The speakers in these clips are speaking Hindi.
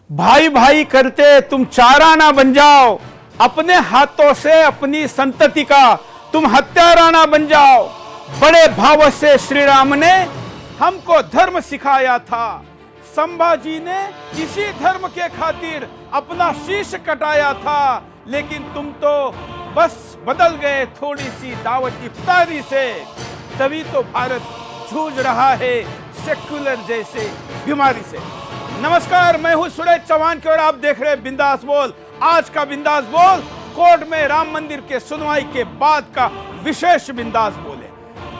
भाई भाई करते तुम चारा ना बन जाओ, अपने हाथों से अपनी संतति का तुम हत्यारा ना बन जाओ। बड़े भाव से श्री राम ने हमको धर्म सिखाया था, संभाजी ने इसी धर्म के खातिर अपना शीश कटाया था। लेकिन तुम तो बस बदल गए थोड़ी सी दावत इफ्तारी से, तभी तो भारत जूझ रहा है सेक्युलर जैसे बीमारी से। नमस्कार, मैं हूं सुरेश चौहान और आप देख रहे हैं बिंदास बोल। आज का बिंदास बोल कोर्ट में राम मंदिर के सुनवाई के बाद का विशेष बिंदास बोल है।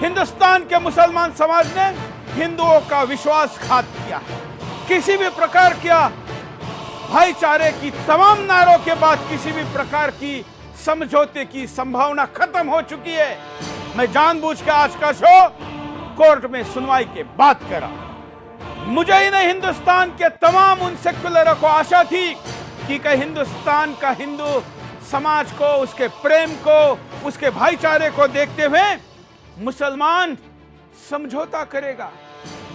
हिंदुस्तान के मुसलमान समाज ने हिंदुओं का विश्वासघात किया है। किसी भी प्रकार का भाईचारे की तमाम नारों के बाद किसी भी प्रकार की समझौते की संभावना खत्म हो चुकी है। मैं जानबूझ के आज का शो कोर्ट में सुनवाई के बाद करा। मुझे ही नहीं, हिंदुस्तान के तमाम उन सेक्युलरों को आशा थी कि हिंदुस्तान का हिंदू समाज को, उसके प्रेम को, उसके भाईचारे को देखते हुए मुसलमान समझौता करेगा,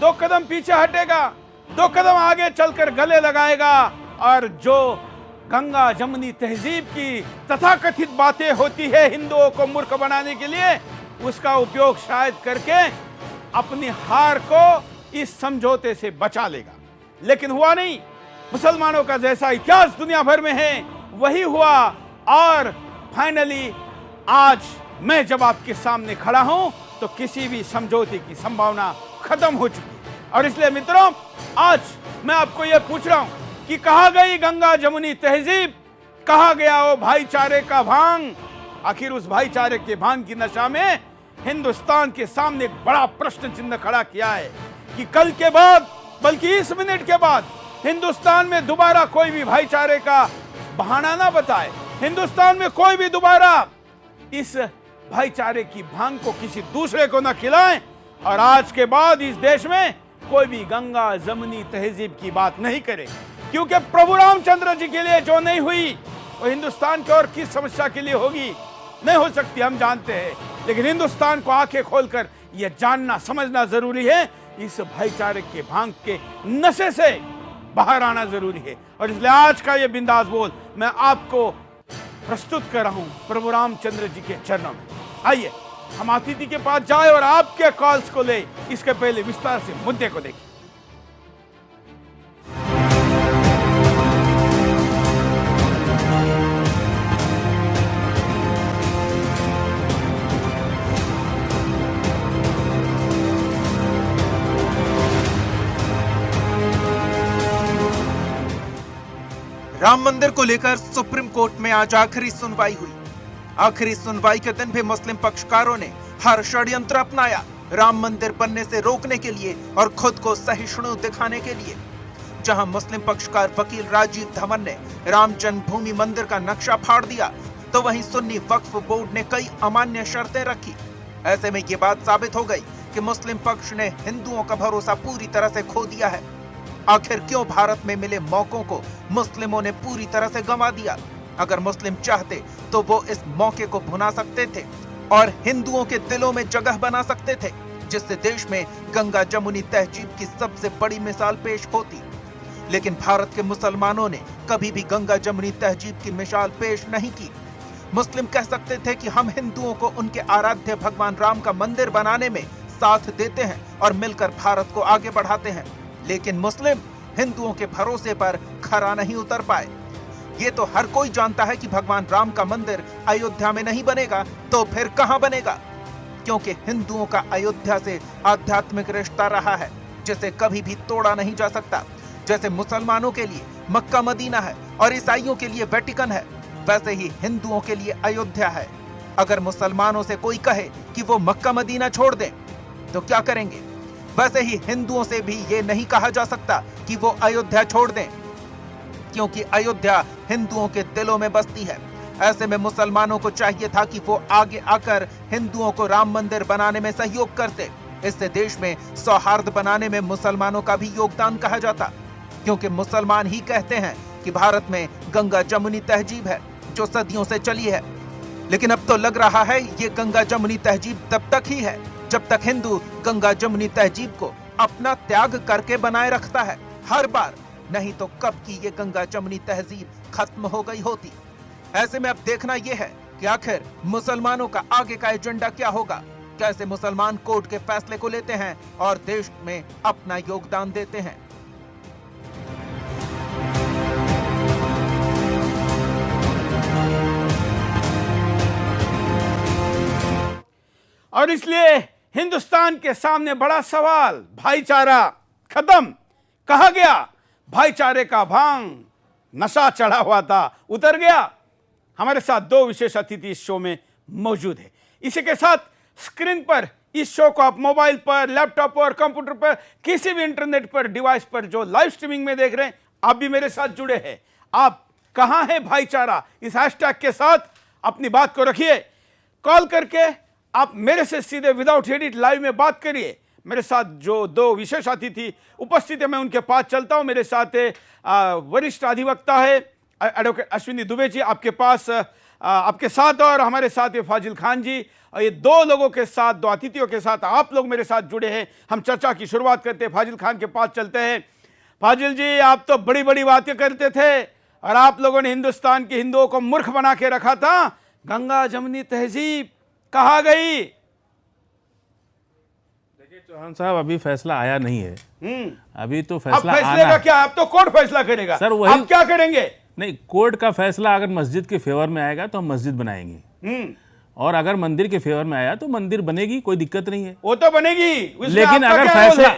2 कदम पीछे हटेगा, 2 कदम आगे चलकर गले लगाएगा और जो गंगा जमुनी तहजीब की तथाकथित बातें होती है हिंदुओं को मूर्ख बनाने के लिए, उसका उपयोग शायद करके अपनी हार को इस समझौते से बचा लेगा। लेकिन हुआ नहीं। मुसलमानों का जैसा इतिहास दुनिया भर में है वही हुआ और फाइनली आज मैं जब आपके सामने खड़ा हूं तो किसी भी समझौते की संभावना खत्म हो चुकी है। और इसलिए मित्रों, आज मैं आपको यह पूछ रहा हूं कि कहां गई गंगा जमुनी तहजीब, कहां गया वो भाईचारे का भांग। आखिर उस भाईचारे के भांग की नशा में हिंदुस्तान के सामने एक बड़ा प्रश्न चिन्ह खड़ा किया है कि कल के बाद, बल्कि इस मिनट के बाद हिंदुस्तान में दोबारा कोई भी भाईचारे का बहाना ना बताए, हिंदुस्तान में कोई भी दोबारा इस भाईचारे की भांग को किसी दूसरे को ना खिलाए और आज के बाद इस देश में कोई भी गंगा जमुनी तहजीब की बात नहीं करे। क्योंकि प्रभु रामचंद्र जी के लिए जो नहीं हुई वो हिंदुस्तान की और किस समस्या के लिए होगी, नहीं हो सकती, हम जानते हैं। लेकिन हिंदुस्तान को आंखें खोलकर यह जानना समझना जरूरी है, इस भाईचारे के भांग के नशे से बाहर आना जरूरी है। और इसलिए आज का यह बिंदास बोल मैं आपको प्रस्तुत कर रहा हूं प्रभु रामचंद्र जी के चरणों में। आइए हम अतिथि के पास जाए और आपके कॉल्स को ले। इसके पहले विस्तार से मुद्दे को देखें। राम मंदिर को लेकर सुप्रीम कोर्ट में आज आखिरी सुनवाई हुई। आखिरी सुनवाई के दिन भी मुस्लिम पक्षकारों ने हर षड्यंत्र अपनाया राम मंदिर बनने से रोकने के लिए और खुद को सहिष्णु दिखाने के लिए। जहां मुस्लिम पक्षकार वकील राजीव धवन ने राम जन्मभूमि मंदिर का नक्शा फाड़ दिया, तो वहीं सुन्नी वक्फ बोर्ड ने कई अमान्य शर्तें रखी। ऐसे में ये बात साबित हो गई कि मुस्लिम पक्ष ने हिंदुओं का भरोसा पूरी तरह से खो दिया है। आखिर क्यों भारत में मिले मौकों को मुस्लिमों ने पूरी तरह से गंवा दिया? अगर मुस्लिम चाहते तो वो इस मौके को भुना सकते थे और हिंदुओं के दिलों में जगह बना सकते थे, जिससे देश में गंगा जमुनी तहजीब की सबसे बड़ी मिसाल पेश होती। लेकिन भारत के मुसलमानों ने कभी भी गंगा जमुनी तहजीब की मिसाल पेश नहीं की। मुस्लिम कह सकते थे कि हम हिंदुओं को उनके आराध्य भगवान राम का मंदिर बनाने में साथ देते हैं और मिलकर भारत को आगे बढ़ाते हैं। लेकिन मुस्लिम हिंदुओं के भरोसे पर खरा नहीं उतर पाए। ये तो हर कोई जानता है कि भगवान राम का मंदिर अयोध्या में नहीं बनेगा तो फिर कहां बनेगा? क्योंकि हिंदुओं का अयोध्या से आध्यात्मिक रिश्ता रहा है जिसे कभी भी तोड़ा नहीं जा सकता। जैसे मुसलमानों के लिए मक्का मदीना है और ईसाइयों के लिए वेटिकन है, वैसे ही हिंदुओं के लिए अयोध्या है। अगर मुसलमानों से कोई कहे कि वो मक्का मदीना छोड़ दें तो क्या करेंगे? वैसे ही हिंदुओं से भी ये नहीं कहा जा सकता कि वो अयोध्या छोड़ दें, क्योंकि अयोध्या हिंदुओं के दिलों में बसती है। ऐसे में मुसलमानों को चाहिए था कि वो आगे आकर हिंदुओं को राम मंदिर बनाने में सहयोग करते। इससे देश में सौहार्द बनाने में मुसलमानों का भी योगदान कहा जाता, क्योंकि मुसलमान ही कहते हैं कि भारत में गंगा जमुनी तहजीब है जो सदियों से चली है। लेकिन अब तो लग रहा है ये गंगा जमुनी तहजीब तब तक ही है जब तक हिंदू गंगा जमुनी तहजीब को अपना त्याग करके बनाए रखता है। हर बार नहीं तो कब की ये गंगा जमुनी तहजीब खत्म हो गई होती। ऐसे में अब देखना यह है कि आखिर मुसलमानों का आगे का एजेंडा क्या होगा, कैसे मुसलमान कोर्ट के फैसले को लेते हैं और देश में अपना योगदान देते हैं। और इसलिए हिंदुस्तान के सामने बड़ा सवाल, भाईचारा खत्म, कहा गया भाईचारे का भांग नशा चढ़ा हुआ था, उतर गया। हमारे साथ दो विशेष अतिथि इस शो में मौजूद है। इसी के साथ स्क्रीन पर इस शो को आप मोबाइल पर, लैपटॉप पर, कंप्यूटर पर, किसी भी इंटरनेट पर डिवाइस पर जो लाइव स्ट्रीमिंग में देख रहे हैं, आप भी मेरे साथ जुड़े हैं। आप कहां है भाईचारा, इस हैशटैग के साथ अपनी बात को रखिए। कॉल करके आप मेरे से सीधे विदाउट एडिट लाइव में बात करिए। मेरे साथ जो दो विशेष अतिथि उपस्थित है, मैं उनके पास चलता हूं। मेरे साथ वरिष्ठ अधिवक्ता है एडवोकेट अश्विनी दुबे जी आपके पास, आपके साथ, और हमारे साथ है फाजिल खान जी। ये दो लोगों के साथ, दो अतिथियों के साथ आप लोग मेरे साथ जुड़े हैं। हम चर्चा की शुरुआत करते हैं, फाजिल खान के पास चलते हैं। फाजिल जी, आप तो बड़ी बड़ी बातें करते थे और आप लोगों ने हिंदुस्तान के हिंदुओं को मूर्ख बना के रखा था। गंगा जमुनी तहजीब कहाँ गई? देखिए चौहान साहब, अभी फैसला आया नहीं है। अभी तो अब फैसला फैसले आना का क्या? अब तो कोर्ट फैसला करेगा सर, वही आप क्या करेंगे? नहीं, कोर्ट का फैसला अगर मस्जिद के फेवर में आएगा तो हम मस्जिद बनाएंगे, और अगर मंदिर के फेवर में आया तो मंदिर बनेगी, कोई दिक्कत नहीं है। वो तो बनेगी, लेकिन अगर फैसला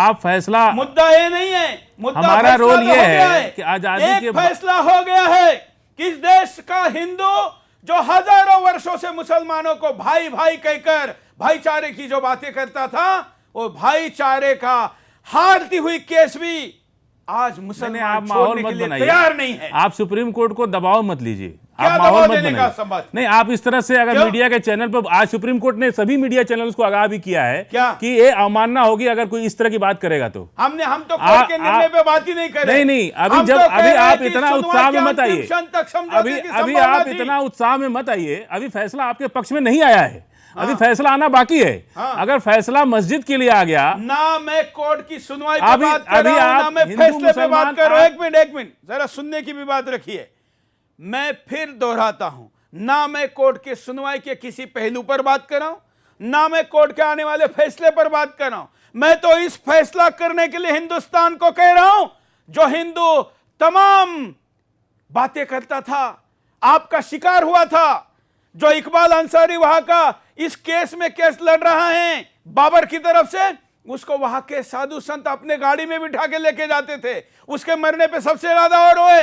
आप फैसला, मुद्दा ये नहीं है, मुद्दा हमारा फैसला रोल तो ये हो गया है कि आजादी एक के फैसला हो गया है कि इस देश का हिंदू जो हजारों वर्षों से मुसलमानों को भाई भाई कहकर भाईचारे की जो बातें करता था, वो भाईचारे का हारती हुई केस भी आज मुसलमान आप माहौल छोड़ने मत के लिए बनाइए, तैयार नहीं है। आप सुप्रीम कोर्ट को दबाव मत लीजिए, क्या आप दबाव माहौल मत देने का बनाइए। संबंध? नहीं, आप इस तरह से अगर क्यों? मीडिया के चैनल पर आज सुप्रीम कोर्ट ने सभी मीडिया चैनल्स को आगाह भी किया है क्या? कि ये अवमानना होगी अगर कोई इस तरह की बात करेगा तो। हम तो कोर्ट के निर्णय पे बात ही नहीं कर रहे। नहीं, अभी हम जब तो कह अभी रहे हैं आप कि इतना सुनवाई उत्साह में के मत आइए, अंतिम क्षण तक समझौते की अभी संभावना आप थी। इतना उत्साह में मत आइए। अभी फैसला आपके पक्ष में नहीं आया है, अभी फैसला आना बाकी है। अगर फैसला मस्जिद के लिए आ गया, ना मैं कोर्ट की सुनवाई पे अभी- बात कर अभी रहा हूं, आप ना मैं हिंदू फैसले पे बात मुसलमान कर रहा हूं। आप- एक मिनट, जरा सुनने की भी बात रखिए। मैं फिर दोहराता हूं, ना मैं कोर्ट की सुनवाई के किसी पहलू पर बात कर रहा हूं, ना मैं कोर्ट के आने वाले फैसले पर बात कर रहा हूं। मैं तो इस फैसला करने के लिए हिंदुस्तान को कह रहा हूं, जो हिंदू तमाम बातें करता था, आपका शिकार हुआ था, जो इकबाल अंसारी वहां का इस केस में केस लड़ रहा है बाबर की तरफ से, उसको वहां के साधु संत अपने गाड़ी में बिठा के लेके जाते थे। उसके मरने पे सबसे ज्यादा और रोए।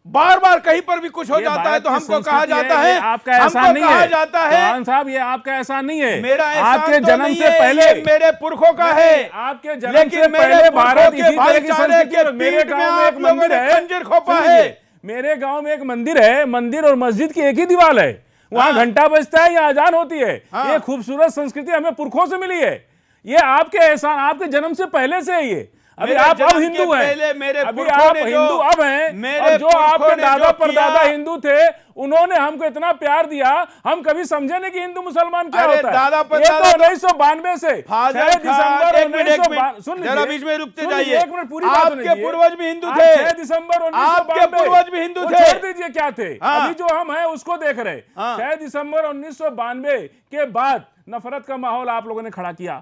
बार बार कहीं पर भी कुछ हो जाता है तो हमको कहा जाता है, आपका एहसान हमको नहीं कहा है जाता है, चौहान साहब, ये आपका एहसान नहीं है। मेरा एहसान आपके तो जन्म नहीं से है, पहले, ये मेरे पुरखों का है। आपके जन्म लेकिन से मेरे पहले पुरखों भारत के इसी तरह की भाईचारे संस्कृति के में, मेरे पीठ में गांव में आप एक लोगों मंदिर ने है, खंजर खोपा सुनिए, है। मेरे गांव में एक मंदिर है, मंदिर और मस्जिद की एक ही दीवार है, वहां घंटा बजता है या अजान होती है। ये खूबसूरत संस्कृति हमें पुरखों से मिली है। ये आपके एहसान, आपके जन्म से पहले से है ये। अभी आप अब हिंदू हैं, अभी आप हिंदू अब हैं, और जो आपके दादा परदादा हिंदू थे, उन्होंने हमको इतना प्यार दिया, हम कभी समझे नहीं कि हिंदू मुसलमान क्या होता है। दादा ये तो 1992 से 6 दिसंबर 1992, सुन लीजिए, जरा बीच में रुकते सुन लीजिए, जाइए। एक मिनट पूरी बात सुन आपके लीजिए। पूर्वज भी हिंदू आप थे, 6 दिसंबर आपके 1992, पूर्वज भी हिंदू वो थे। छोड़ दीजिए क्या थे, अभी जो हम हैं उसको देख रहे। 6 दिसंबर 1992 के बाद नफरत का माहौल आप लोगों ने खड़ा किया।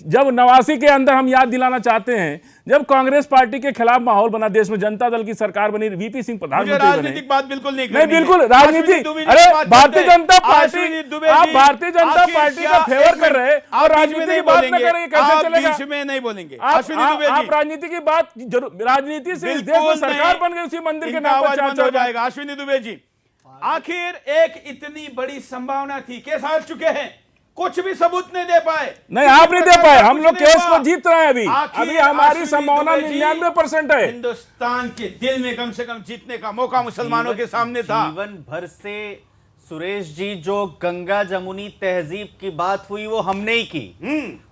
जब 89 के अंदर हम याद दिलाना चाहते हैं, जब कांग्रेस पार्टी के खिलाफ माहौल बना, देश में जनता दल की सरकार बनी, वीपी सिंह प्रधानमंत्री बने। राजनीतिक बात बिल्कुल नहीं नहीं, बिल्कुल राजनीति, अरे भारतीय जनता पार्टी, आप भारतीय जनता पार्टी का फेवर कर रहे हैं और राजनीति की बात न करें, कैसे चलेगा? बीच में नहीं बोलेंगे। आप राजनीति की बात, राजनीति से इस देश में सरकार बन गई उसी मंदिर के नाम पर हो जाएगा। अश्विनी दुबे जी, आखिर एक इतनी बड़ी संभावना थी, केस हार चुके हैं, कुछ भी सबूत नहीं दे पाए। नहीं, आप नहीं दे पाए, हम लोग केस को जीत जीत रहे हैं। अभी हमारी संभावना 99% है। हिंदुस्तान के दिल में कम से कम जीतने का मौका मुसलमानों के सामने था। जीवन भर से सुरेश जी, जो गंगा जमुनी तहजीब की बात हुई वो हमने ही की,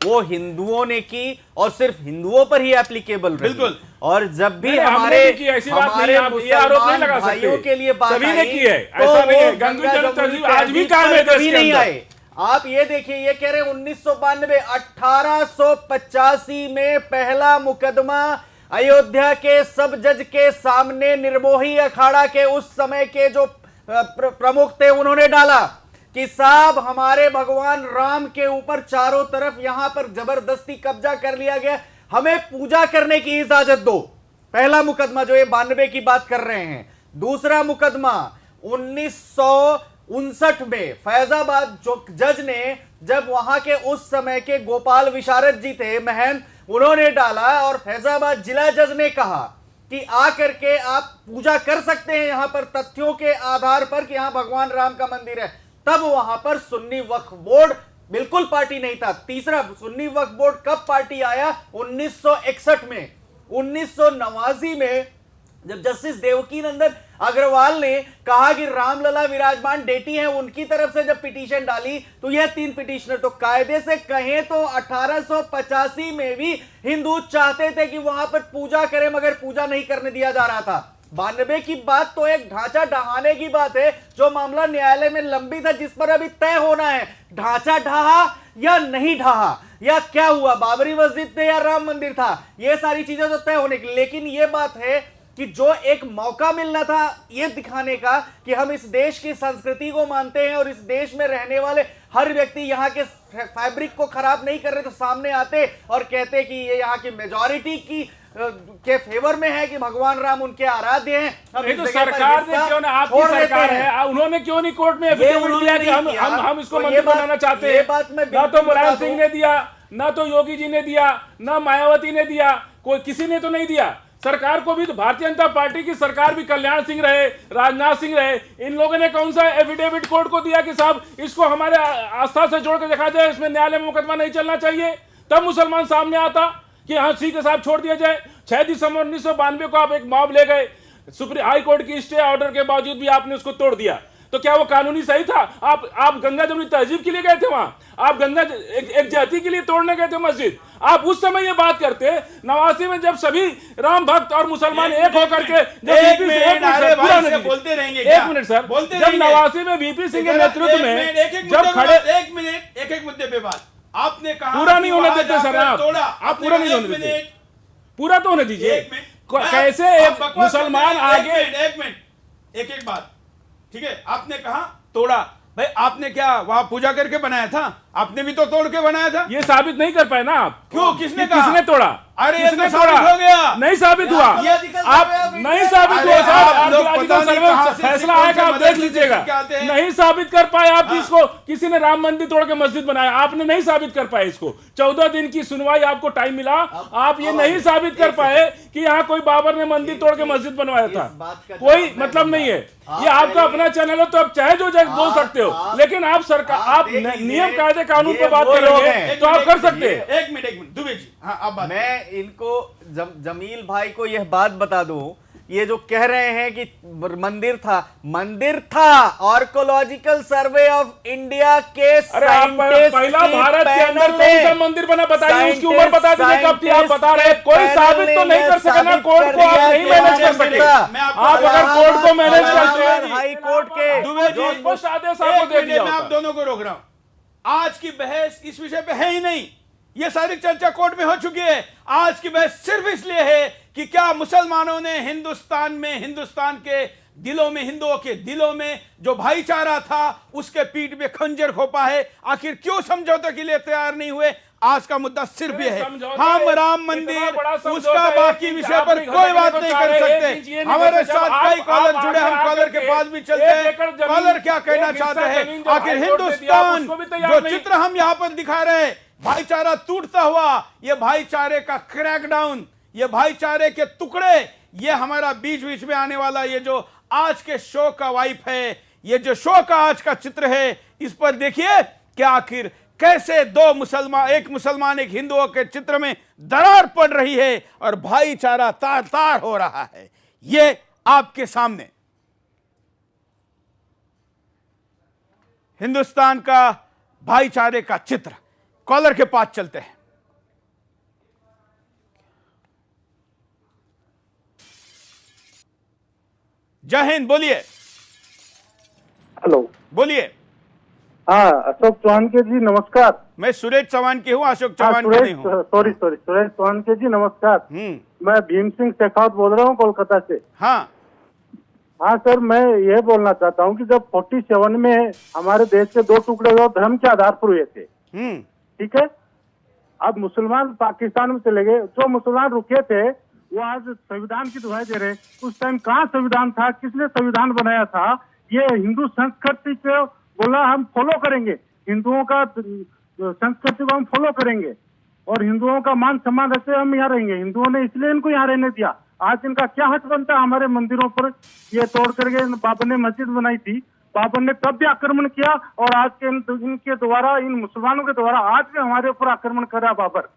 वो हिंदुओं ने की और सिर्फ हिंदुओं पर ही एप्लीकेबल रही। बिल्कुल। और जब भी हमने हमारे भी की, ऐसी बात नहीं है, आप ये आरोप नहीं लगा सकते। भाइयों के लिए बात सभी ने आई, की है, तो ऐसा नहीं है। वो गंगा जमुनी तहजीब आज भी कायम है कभी देश के नहीं अंदर। आए। आप ये देखिए, ये कह रहे हैं 1992, 1885 में पहला मुकदमा अयोध्या के सब जज के सामने निर्मोही अखाड़ा के उस समय के जो प्रमुख थे, उन्होंने डाला कि साहब हमारे भगवान राम के ऊपर चारों तरफ यहां पर जबरदस्ती कब्जा कर लिया गया, हमें पूजा करने की इजाजत दो। पहला मुकदमा जो ये 92 की बात कर रहे हैं। दूसरा मुकदमा 1959 में फैजाबाद जो जज ने, जब वहां के उस समय के गोपाल विशारद जी थे महंत, उन्होंने डाला और फैजाबाद जिला जज ने कहा कि आकर के आप पूजा कर सकते हैं यहां पर तथ्यों के आधार पर कि यहां भगवान राम का मंदिर है। तब वहां पर सुन्नी वक्फ बोर्ड बिल्कुल पार्टी नहीं था। तीसरा, सुन्नी वक्फ बोर्ड कब पार्टी आया? 1961 में। 1989 में जब जस्टिस देवकी नंदन अग्रवाल ने कहा कि रामलला विराजमान डेटी हैं, उनकी तरफ से जब पिटीशन डाली तो यह 3 पिटीशनर, तो कायदे से कहें तो 1885 में भी हिंदू चाहते थे कि वहां पर पूजा करें, मगर पूजा नहीं करने दिया जा रहा था। 92 की बात तो एक ढांचा ढहाने की बात है, जो मामला न्यायालय में लंबित है, जिस पर अभी तय होना है ढांचा ढहा या नहीं ढहा, या क्या हुआ, बाबरी मस्जिद थे या राम मंदिर था, ये सारी चीजें तो तय होने की। लेकिन ये बात है कि जो एक मौका मिलना था ये दिखाने का कि हम इस देश की संस्कृति को मानते हैं और इस देश में रहने वाले हर व्यक्ति यहाँ के फैब्रिक को खराब नहीं कर रहे, तो सामने आते और कहते कि ये यहाँ की मेजॉरिटी की के फेवर में है कि भगवान राम उनके आराध्य हैं। नहीं तो सरकार ने क्यों ना, आपकी सरकार है, उन्होंने क्यों नहीं कोर्ट में एफिडेविट दिया कि हम इसको मंदिर बनाना चाहते हैं? ना तो मुलायम सिंह ने दिया, ना तो योगी जी ने दिया, ना मायावती ने दिया, कोई किसी ने तो नहीं दिया। सरकार को भी तो भारतीय जनता पार्टी की सरकार भी कल्याण सिंह रहे, राजनाथ सिंह रहे, इन लोगों ने कौन सा एफिडेविट कोर्ट को दिया कि साहब इसको हमारे आस्था से जोड़ के देखा जाए, इसमें न्यायालय में मुकदमा नहीं चलना चाहिए? तब मुसलमान सामने आता कि हाँ ठीक है साहब छोड़ दिया जाए। 6 दिसंबर 1992 को आप एक मॉब ले गए, सुप्रीम हाई कोर्ट की स्टे ऑर्डर के बावजूद भी आपने उसको तोड़ दिया, तो क्या वो कानूनी सही था? आप गंगा जमुनी तहजीब के लिए गए थे वहां, आप गंगा एक जाति के लिए तोड़ने गए थे मस्जिद। आप उस समय ये बात करते 89 में जब सभी राम भक्त और मुसलमान एक होकर के बोलते रहेंगे, एक मिनट सर, जब 89 में वीपी सिंह के नेतृत्व में जब खड़े, एक मिनट, एक मुद्दे पे बात आपने कहा पूरा नहीं होने देते सर, आप पूरा नहीं होने देते, पूरा तो होने दीजिए। कैसे एक मुसलमान आगे, एक मिनट, एक बात, ठीक है, आपने कहा तोड़ा, भाई आपने क्या वहां पूजा करके बनाया था? आपने भी तो तोड़ के बनाया था। ये साबित नहीं कर पाए ना आप। क्यों? किसने कहा? किसने तोड़ा? अरे किसने तो साबित हो गया? नहीं साबित हुआ, आप नहीं साबित हुआ साहब, फैसला आएगा आप देख लीजिएगा। नहीं साबित कर पाए आप जिसको किसी ने राम मंदिर तोड़ के मस्जिद बनाया, आपने नहीं साबित कर पाए इसको। 14 दिन की सुनवाई आपको टाइम मिला, आप ये नहीं साबित कर पाए कि यहाँ कोई बाबर ने मंदिर तोड़ के मस्जिद बनवाया था। कोई मतलब नहीं है, ये आपका अपना चैनल है तो आप चाहे जो जगह बोल सकते हो, लेकिन आप सरकार, आप नियम कायदे कानून पर बात करेंगे तो आप कर सकते हैं। एक मिनट दुबे जी, हाँ आप बात। मैं इनको जमील भाई को यह बात बता दूं, ये जो कह रहे हैं कि मंदिर था आर्कोलॉजिकल सर्वे ऑफ इंडिया के साइंटिस्ट, पहला भारत के अंदर कौन सा मंदिर बना बताइए, उसके ऊपर बता दीजिए कब थी। आप बता रहे कोई साबित तो नहीं कर सके ना, कोर्ट को आप नहीं मैनेज कर सके। आप अगर कोर्ट को मैनेज करते हैं, हाई कोर्ट के आदेश आपको दे दिया। मैं आप दोनों को रोक रहा हूं। आज की बहस इस विषय पे है ही नहीं, ये सारी चर्चा कोर्ट में हो चुकी है। आज की बहस सिर्फ इसलिए है कि क्या मुसलमानों ने हिंदुस्तान के दिलों में, हिंदुओं के दिलों में जो भाईचारा था उसके पीठ में खंजर खोपा है। आखिर क्यों समझौते के लिए तैयार नहीं हुए? आज का मुद्दा सिर्फ यह है, हम राम मंदिर उसका बाकी विषय पर कोई बात नहीं कर सकते। हमारे साथ कई कॉलर जुड़े, हम कॉलर के पास भी चलते हैं। कॉलर क्या कहना चाहते हैं? आखिर हिंदुस्तान जो चित्र हम यहाँ पर दिखा रहे हैं, भाईचारा टूटता हुआ, ये भाईचारे का क्रैकडाउन, ये भाईचारे के टुकड़े, ये हमारा बीच बीच में आने वाला ये जो आज के शो का वाइफ है, ये जो शो का आज का चित्र है, इस पर देखिए कि आखिर कैसे एक मुसलमान एक हिंदुओं के चित्र में दरार पड़ रही है और भाईचारा तार तार हो रहा है। ये आपके सामने हिंदुस्तान का भाईचारे का चित्र। कॉलर के पास चलते हैं। जय हिंद, बोलिए। हेलो, बोलिए। हाँ, अशोक चौहान के जी नमस्कार। मैं सुरेश चौहान की हूँ, अशोक चौहान की नहीं हूँ। सॉरी सुरेश चौहान के जी नमस्कार। मैं भीम सिंह शेखावत बोल रहा हूँ कोलकाता से। हाँ हाँ सर, मैं ये बोलना चाहता हूँ कि जब 47 में हमारे देश के दो टुकड़े हुए धर्म के आधार पर हुए थे, ठीक है। अब मुसलमान पाकिस्तान में चले गए, जो मुसलमान रुके थे वो आज संविधान की दुहाई दे रहे। उस टाइम कहाँ संविधान था, किसने संविधान बनाया था? ये हिंदू संस्कृति को बोला हम फॉलो करेंगे, हिंदुओं का संस्कृति को हम फॉलो करेंगे और हिंदुओं का मान सम्मान रखते हुए हम यहाँ रहेंगे। हिंदुओं ने इसलिए इनको यहाँ रहने दिया। आज इनका क्या हक बनता है हमारे मंदिरों पर? ये तोड़ करके बाबर ने मस्जिद बनाई थी, बाबर ने तब भी आक्रमण किया और आज के इनके द्वारा, इन मुसलमानों के द्वारा आज भी हमारे ऊपर आक्रमण कर रहा बाबर।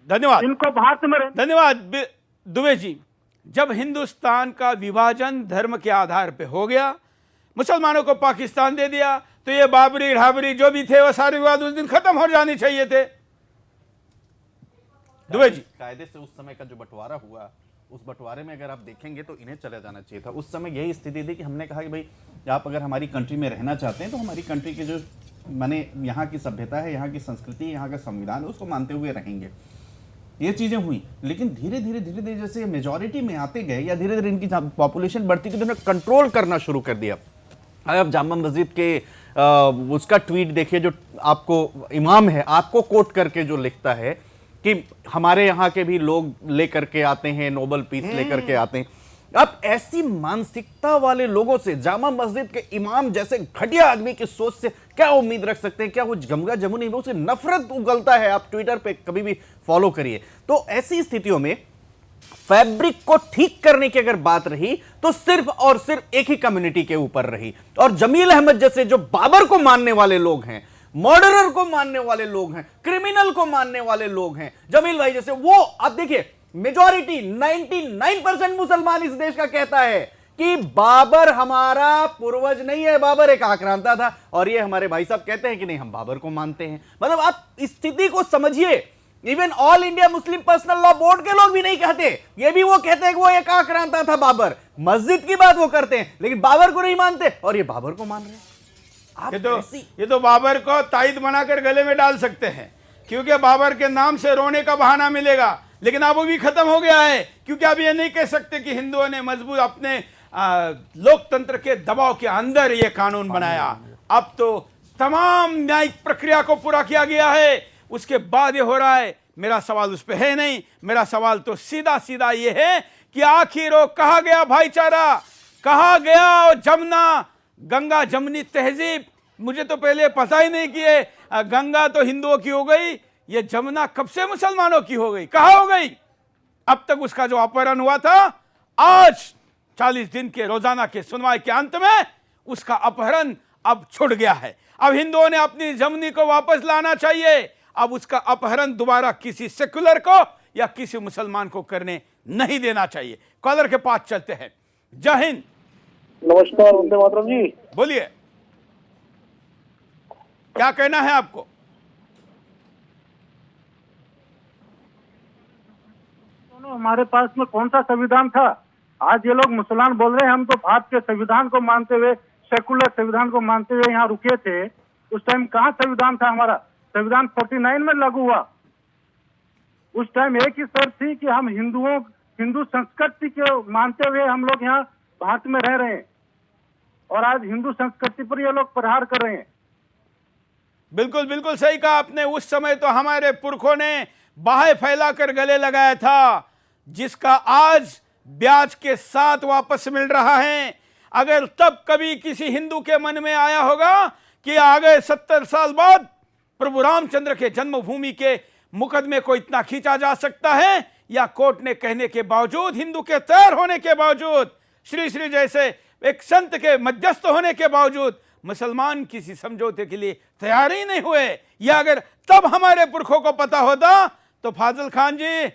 धन्यवाद, इनको भारत में धन्यवाद दुबे जी। जब हिंदुस्तान का विभाजन धर्म के आधार पे हो गया, मुसलमानों को पाकिस्तान दे दिया, तो ये बाबरी ढाबरी जो भी थे वो सारे विवाद उस दिन खत्म हो जाने चाहिए थे। दुबे जी, कायदे से उस समय का जो बंटवारा हुआ, उस बंटवारे में अगर आप देखेंगे तो इन्हें चले जाना चाहिए था। उस समय यही स्थिति थी कि हमने कहा कि भाई आप अगर हमारी कंट्री में रहना चाहते हैं तो हमारी कंट्री के जो माने यहाँ की सभ्यता है, यहाँ की संस्कृति, यहाँ का संविधान है, उसको मानते हुए रहेंगे। ये चीजें हुई, लेकिन धीरे धीरे जैसे मेजॉरिटी में आते गए या धीरे धीरे इनकी पॉपुलेशन बढ़ती गई तो उन्होंने कंट्रोल करना शुरू कर दिया। अगर आप जामा मस्जिद के उसका ट्वीट देखिए, जो आपको इमाम है आपको कोट करके जो लिखता है कि हमारे यहाँ के भी लोग लेकर के आते हैं, नोबेल पीस लेकर के आते हैं। अब ऐसी मानसिकता वाले लोगों से, जामा मस्जिद के इमाम जैसे घटिया आदमी की सोच से क्या उम्मीद रख सकते हैं? क्या वो गंगा जमुनी में उसे नफरत उगलता है? आप ट्विटर पे कभी भी फॉलो करिए। तो ऐसी स्थितियों में फैब्रिक को ठीक करने की अगर बात रही तो सिर्फ और सिर्फ एक ही कम्युनिटी के ऊपर रही, और जमील अहमद जैसे जो बाबर को मानने वाले लोग हैं, मर्डरर को मानने वाले लोग हैं, क्रिमिनल को मानने वाले लोग हैं, जमील भाई जैसे, वो आप देखिए मेजॉरिटी 99% मुसलमान इस देश का कहता है कि बाबर हमारा पूर्वज नहीं है, बाबर एक आक्रांता था। और ये हमारे भाई साहब कहते हैं कि नहीं, हम बाबर को मानते हैं। मतलब आप स्थिति को समझिए। Even all India Muslim personal law board के लोग भी नहीं कहते, ये भी वो कहते हैं कि वो एक आक्रांता था बाबर। मस्जिद की बात वो करते हैं लेकिन बाबर को नहीं मानते, और ये बाबर को मान रहे हैं। ये तो बाबर को ताइद बनाकर गले में डाल सकते हैं, क्योंकि बाबर के नाम से रोने का बहाना मिलेगा। लेकिन अब वो भी खत्म हो गया है, क्योंकि अब ये नहीं कह सकते कि हिंदुओं ने मजबूत अपने लोकतंत्र के दबाव के अंदर ये कानून बनाया। अब तो तमाम न्यायिक प्रक्रिया को पूरा किया गया है, उसके बाद ये हो रहा है। मेरा सवाल उस पर है नहीं, मेरा सवाल तो सीधा सीधा ये है कि आखिर वो कहा गया भाईचारा, कहा गया जमुना, गंगा जमनी तहजीब। मुझे तो पहले पता ही नहीं कि ये गंगा तो हिंदुओं की हो गई, ये जमुना कब से मुसलमानों की हो गई, कहां हो गई? अब तक उसका जो अपहरण हुआ था, आज 40 दिन के रोजाना के सुनवाई के अंत में उसका अपहरण अब छूट गया है। अब हिंदुओं ने अपनी जमनी को वापस लाना चाहिए। अब उसका अपहरण दोबारा किसी सेकुलर को या किसी मुसलमान को करने नहीं देना चाहिए। कॉलर के पास चलते हैं। जय हिंद। नमस्कार, वंदे मातरम जी। बोलिए, क्या कहना है आपको? हमारे पास में कौन सा संविधान था? आज ये लोग मुसलमान बोल रहे हैं हम तो भारत के संविधान को मानते हुए, सेकुलर संविधान को मानते हुए यहाँ रुके थे। उस टाइम कहाँ संविधान था हमारा? संविधान 49 में लागू हुआ। उस टाइम एक ही शर्त थी कि हम हिंदू संस्कृति को मानते हुए हम लोग यहाँ भारत में रह रहे हैं, और आज हिंदू संस्कृति पर ये लोग प्रहार कर रहे हैं। बिल्कुल बिल्कुल सही कहा आपने। उस समय तो हमारे पुरखों ने बाहें फैलाकर गले लगाया था, जिसका आज ब्याज के साथ वापस मिल रहा है। अगर तब कभी किसी हिंदू के मन में आया होगा कि आगे 70 साल बाद प्रभु रामचंद्र के जन्मभूमि के मुकदमे को इतना खींचा जा सकता है, या कोर्ट ने कहने के बावजूद, हिंदू के तैयार होने के बावजूद, श्री श्री जैसे एक संत के मध्यस्थ होने के बावजूद मुसलमान किसी समझौते के लिए तैयार ही नहीं हुए। या अगर तब हमारे पुरखों को पता होता तो फाजिल खान जी,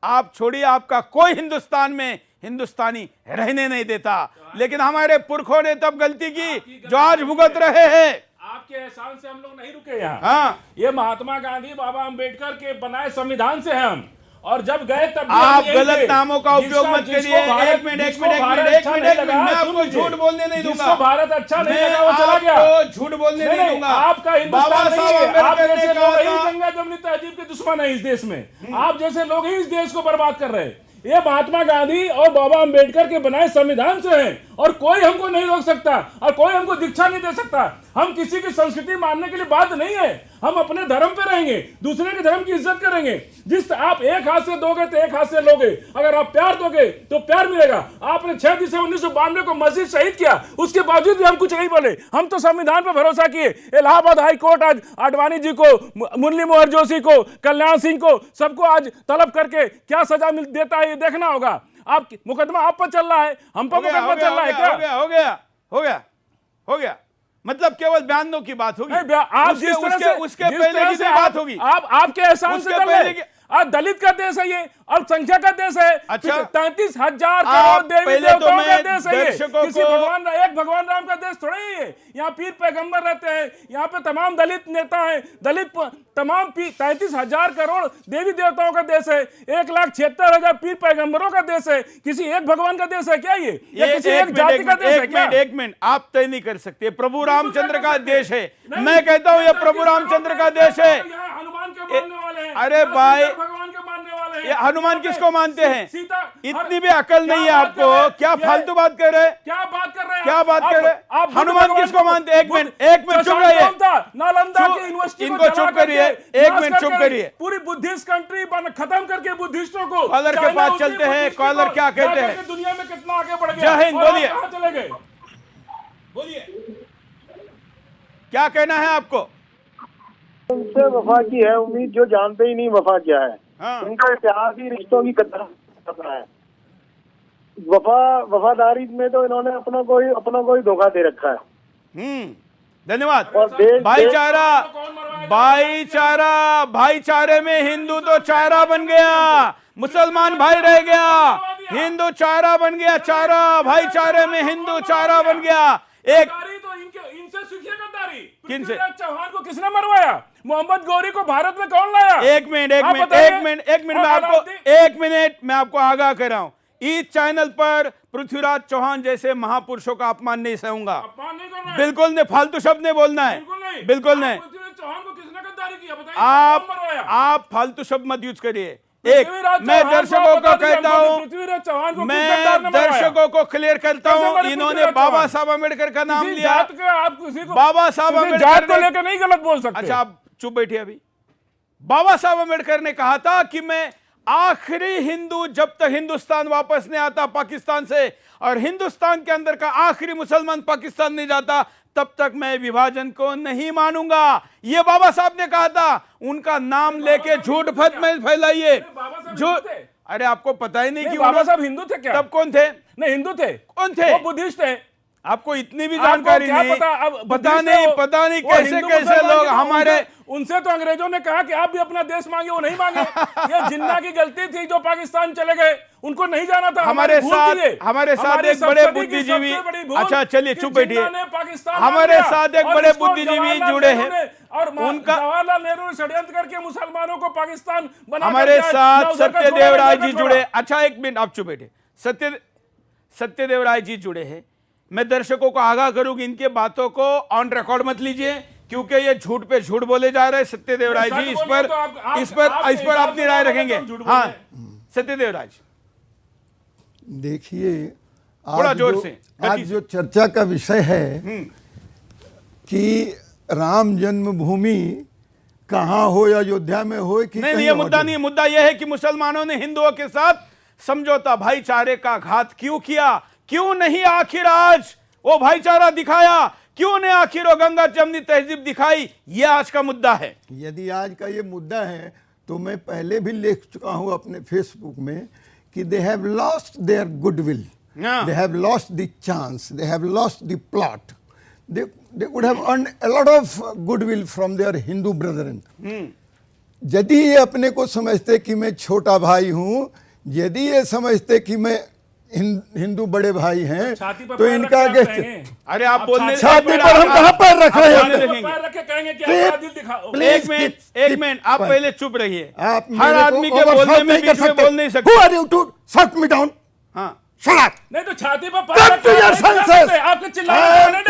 आप छोड़िए, आपका कोई हिंदुस्तान में हिंदुस्तानी रहने नहीं देता। लेकिन हमारे पुरखों ने तब गलती की जो आज भुगत रहे हैं। आपके एहसान से हम लोग नहीं रुके यहाँ। हाँ, ये महात्मा गांधी, बाबा अंबेडकर के बनाए संविधान से हैं हम, और जब गए तब आप गलत नामों का उपयोग मत करिए। एक मिनट मैं आपको झूठ बोलने नहीं दूंगा। भारत अच्छा नहीं लगा वो चला गया। झूठ बोलने नहीं दूंगा। आपका हिंदुस्तान नहीं है। आप जैसे लोग ही गंगा जमुनी तहजीब के दुश्मन है इस देश में। आप जैसे लोग ही इस देश को बर्बाद कर रहे हैं। ये महात्मा गांधी और बाबा अंबेडकर के बनाए संविधान से हैं और कोई हमको नहीं रोक सकता और कोई हमको दीक्षा नहीं दे सकता। हम किसी की संस्कृति मानने के लिए बाध्य नहीं है। हम अपने धर्म पे रहेंगे, दूसरे के धर्म की इज्जत करेंगे। जिस आप एक हाथ से दोगे तो एक हाथ से लोगे, अगर आप प्यार दोगे तो प्यार मिलेगा। आपने 6 दिसंबर 1992 को मस्जिद शहीद किया, उसके बावजूद भी हम कुछ नहीं बोले। हम तो संविधान पर भरोसा किए। इलाहाबाद हाई कोर्ट आज आडवाणी जी को, मुरली मनोहर जोशी को, कल्याण सिंह को, सबको आज तलब करके क्या सजा देता है ये देखना होगा। आप मुकदमा आप पर चल रहा है, हम पर मुकदमा चल रहा है क्या? हो गया मतलब केवल बयानों की बात होगी। आप जिस तरह से उसके पहले की बात होगी। आप आपके एहसान से चल रहे हैं। आज दलित का देश है ये, अल्पसंख्यक का देश है। अच्छा, 33,000 करोड़ देवी देवताओं का देश है ये। किसी एक भगवान राम का देश थोड़ा ही है। यहाँ पीर पैगंबर रहते हैं, यहाँ पे तमाम दलित नेता हैं, तमाम 33,000 करोड़ देवी देवताओं का देश है। 1,76,000 पीर पैगंबरों का देश है। किसी एक भगवान का देश है क्या ये? किसी एक जाति का देश है क्या? एक मिनट, आप तय नहीं कर सकते। प्रभु रामचंद्र का देश है। मैं कहता हूँ ये प्रभु रामचंद्र का देश है। हनुमान के मानने वाले हैं। अरे भाई, भगवान के मानने वाले हैं। ये हनुमान किसको मानते हैं? सीता। इतनी भी अकल नहीं है आपको। क्या फालतू बात कर रहे? क्या बात कर रहे हैं? क्या बात कर रहे? हनुमान किसको मानते हैं? एक मिनट चुप रहिए। नालंदा की यूनिवर्सिटी इनको चुप करिए। एक मिनट चुप करिए। पूरी बुद्धिस्ट कंट्री खत्म करके बुद्धिस्टों को कॉलर के पास चलते हैं। कॉलर क्या कहते हैं? दुनिया में कितना आगे बढ़ गया। जय हिंद। बोलिए, कहां चले गए? बोलिए, क्या कहना है आपको? उनसे वफा की है उम्मीद जो जानते ही नहीं वफा क्या है। हाँ। उनका इतिहास ही रिश्तों की कदर करना है। वफादारी में तो इन्होंने अपना कोई धोखा दे रखा है। धन्यवाद। और भाईचारे में हिंदू तो चारा बन गया, मुसलमान भाई रह गया, हिंदू चारा बन गया। चारा भाईचारे में हिंदू चारा बन गया। एक तो इनसे सीखिए गद्दारी। किनसे? पृथ्वीराज चौहान को किसने मरवाया? मोहम्मद गौरी को भारत में कौन लाया? एक मिनट मैं आपको आगाह कर रहा हूं। इस चैनल पर पृथ्वीराज चौहान जैसे महापुरुषों का अपमान नहीं सहूंगा। अपमान नहीं करना है। बिल्कुल नहीं, फालतू शब्द नहीं बोलना है। बिल्कुल नहीं। पृथ्वीराज चौहान को किसने गद्दारी किया बताइए? आप फालतू शब्द मत यूज करिए। मैं दर्शकों को कहता हूं, मैं दर्शकों को क्लियर करता हूं, इन्होंने बाबा साहब अम्बेडकर का नाम लिया। आप किसी को बाबा साहब जात को अम्बेडकर लेकर नहीं गलत बोल सकते। अच्छा, आप चुप बैठिए। अभी बाबा साहब अम्बेडकर ने कहा था कि मैं आखिरी हिंदू, जब तक हिंदुस्तान वापस नहीं आता पाकिस्तान से, और हिंदुस्तान के अंदर का आखिरी मुसलमान पाकिस्तान नहीं जाता, तब तक मैं विभाजन को नहीं मानूंगा। ये बाबा साहब ने कहा था। उनका नाम लेके झूठ मत फैलाइए। झूठ। अरे आपको पता ही नहीं कि बाबा साहब हिंदू थे क्या? तब कौन थे? नहीं, हिंदू थे। कौन थे? वो बुद्धिस्ट थे। आपको इतनी भी जानकारी नहीं? पता नहीं वो कैसे हिंदू कैसे मुसलमान लोग के तो हमारे। उनसे तो अंग्रेजों ने कहा कि आप भी अपना देश मांगे, वो नहीं मांगे। ये जिन्ना की गलती थी जो पाकिस्तान चले गए, उनको नहीं जाना था। हमारे साथ एक बड़े बुद्धिजीवी। अच्छा चलिए चुप बैठिए। हमारे साथ एक बड़े बुद्धिजीवी जुड़े हैं, और उनका जवाहरलाल नेहरू ने षड्यंत्र करके मुसलमानों को पाकिस्तान बना। हमारे साथ सत्यदेव राय जी जुड़े। अच्छा एक मिनट, आप चुप बैठे। सत्यदेव राय जी जुड़े हैं। मैं दर्शकों को आगाह करूं कि इनके बातों को ऑन रिकॉर्ड मत लीजिए, क्योंकि ये झूठ पे झूठ बोले जा रहे हैं। सत्यदेव राय जी इस पर अपनी राय रखेंगे। हाँ, सत्यदेव राय जी देखिए, थोड़ा जोर से। आज जो चर्चा का विषय है कि राम जन्मभूमि कहाँ हो, या अयोध्या में हो कि नहीं, ये मुद्दा नहीं। मुद्दा यह है कि मुसलमानों ने हिंदुओं के साथ समझौता, भाईचारे का घात क्यों किया? क्यों नहीं आखिर आज वो भाईचारा दिखाया? क्यों नहीं आखिर वो गंगा जमनी तहजीब दिखाई? ये आज का मुद्दा है। यदि आज का ये मुद्दा है तो मैं पहले भी लिख चुका हूं अपने फेसबुक में कि they have lost their goodwill, they have lost the chance, they have lost the plot, they would have earned a lot of goodwill from their Hindu brethren. यदि ये अपने को समझते कि मैं छोटा भाई हूं, यदि ये समझते कि मैं हिंदू बड़े भाई हैं, तो इनका आगे। अरे आप बोलने, छाती पर हम कहां पैर रख रहे हैं? एक मिनट, आप पहले चुप रहिए। आप हर आदमी के बोलने में बीच में बोल नहीं सकते। Who are you to shut me down? हाँ, Shut up! नहीं तो छाती पर Come to your senses! आपके चिल्लाने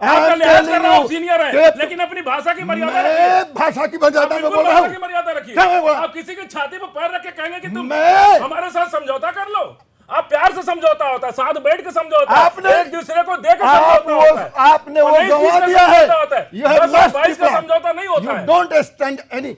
आपका I'm लिहाज कर telling रहा हूं, you सीनियर है, कि लेकिन अपनी भाषा की मर्यादा रखिए। मैं भाषा की मर्यादा में बिल्कुल बोल रहा भाषा हूँ। की मर्यादा रखिए। क्या मैं बोला? आप किसी की छाती पर पैर रख के कहेंगे कि तुम मैं- हमारे साथ समझौता कर लो। आप प्यार से समझौता होता है, साथ बैठ के समझौता, आपने- एक दूसरे को देकर आप समझौता वो- होता है। आपने वो 19 गंवा का दिया है। समझौता होता है। You have 10 और lost 22 का the plot. समझौता नहीं होता You है। don't stand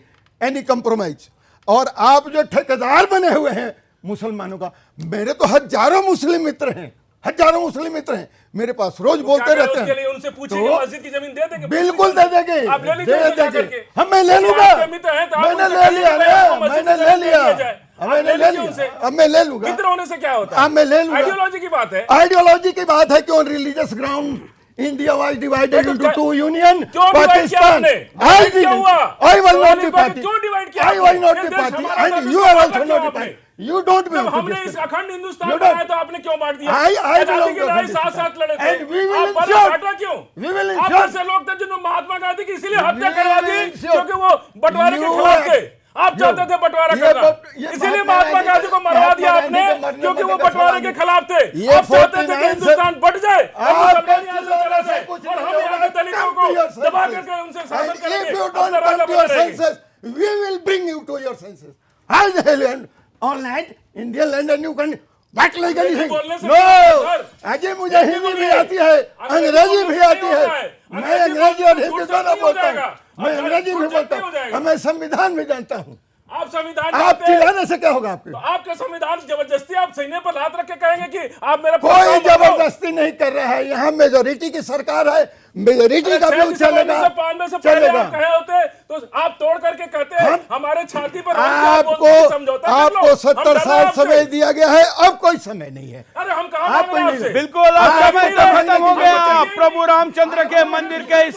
any compromise. और आप जो ठेकेदार बने हुए हैं मुसलमानों का, मेरे तो हजारों मुस्लिम मित्र हैं, हजारों मुस्लिम मित्र हैं मेरे पास, रोज बोलते क्या करें रहते उसके हैं। लिए? उनसे पूछिए कि तो मस्जिद की जमीन दे देंगे? बिल्कुल दे देंगे, आप ले लीजिए दे उनसे देंगे। जाकर के। हम मैं ले यदि लूंगा, आपके मित्र हैं तो आप मैंने उनसे ले कहिए लिया कि भाई हमको ना, मस्जिद मैंने की ले जमीन लिया, दिया जाए। अब आप मैंने ले ले लीजिए उनसे। लिया, अब मैं ले लूंगा। मित्र होने से क्या होता है? अब मैं ले लूंगा। आइडियोलॉजी की बात है। आइडियोलॉजी की बात है कि on religious ground India was divided तो इनटू क्या- टू यूनियन क्यों divide किया आपने? आई Divide क्यों हुआ? आई वाज नॉट तो द पार्टी, क्यों divide किया आई वाज आपने? नॉट ये द देश पार्टी हमारा था, एंड तो यू इसको आर बांटा आल्सो क्यों नॉट द आपने? पार्टी, यू डोंट जब हमने इस अखंड हिंदुस्तान You बनाया don't- तो आपने क्यों बांट दिया? I आजादी belong की to लड़ाई Afghanistan. साथ लड़े थे। And we will आप बड़ा ensure- बांटा क्यों? we will आप ensure- ऐसे लोग थे जिन्होंने महात्मा गांधी की इसीलिए हत्या We करवा will दी ensure- क्योंकि वो बंटवारे के You खिलाफ थे। are- आप चाहते थे बंटवारा ये करना, ये इसीलिए महात्मा महात्मा गांधी गांधी को मरवा दिया महात्मा आपने गांधी के मरने क्योंकि वो मरने का बंटवारे सवाल के नहीं। खिलाफ थे। ये आप चाहते थे कि 49 हिंदुस्तान बट जाए और मुसलमान यहाँ से चला जाए कुछ और हम नहीं यहाँ के होगा। दलितों Come to your को दबा senses. करके उनसे And शासन if करेंगे। you अपना don't Raja come to your बने रहेंगे। senses, we will bring you to your senses. How the hell and on land, Indian land, and you can back like अंग्रेजी anything. बोलने से No, क्या होता है, सर? अजय मुझे हिंदी भी बोलिए। आती है, अंग्रेजी अंग्रेजी भी बोलने से आती नहीं होता है। है। मैं अंग्रेजी अंग्रेजी और बोलने से हिंदी गुट दोनों नहीं हो बोलता जाएगा। हूँ, मैं अच्छा, अंग्रेजी भी गुट बोलता नहीं हो हूँ जाएगा। और मैं संविधान भी जानता हूँ। आप संविधान आप जानते हैं? चिल्लाने से क्या होगा आपके? तो आपका संविधान जबरदस्ती आप सीने पर हाथ रख के कहेंगे कि आप मेरा कोई प्रस्ताव बताओ। जबरदस्ती नहीं कर रहा है, यहाँ मेजोरिटी की सरकार है, मेजोरिटी का व्यू चलेगा, 1992 से पहले चलेगा। आप कहे होते तो आप तोड़ करके कहते हैं हमारे छाती पर रख के आप आपको बोलते हैं, समझौता कर लो। आपको हम 70 डर रहे साल हैं समय आपसे। दिया गया है, अब कोई समय नहीं है। अरे हम कहाँ आप मांग रहे हैं नहीं- आपसे? बिल्कुल अब आप समय तो नहीं खत्म हो नहीं गया। नहीं प्रभु रामचंद्र के मंदिर के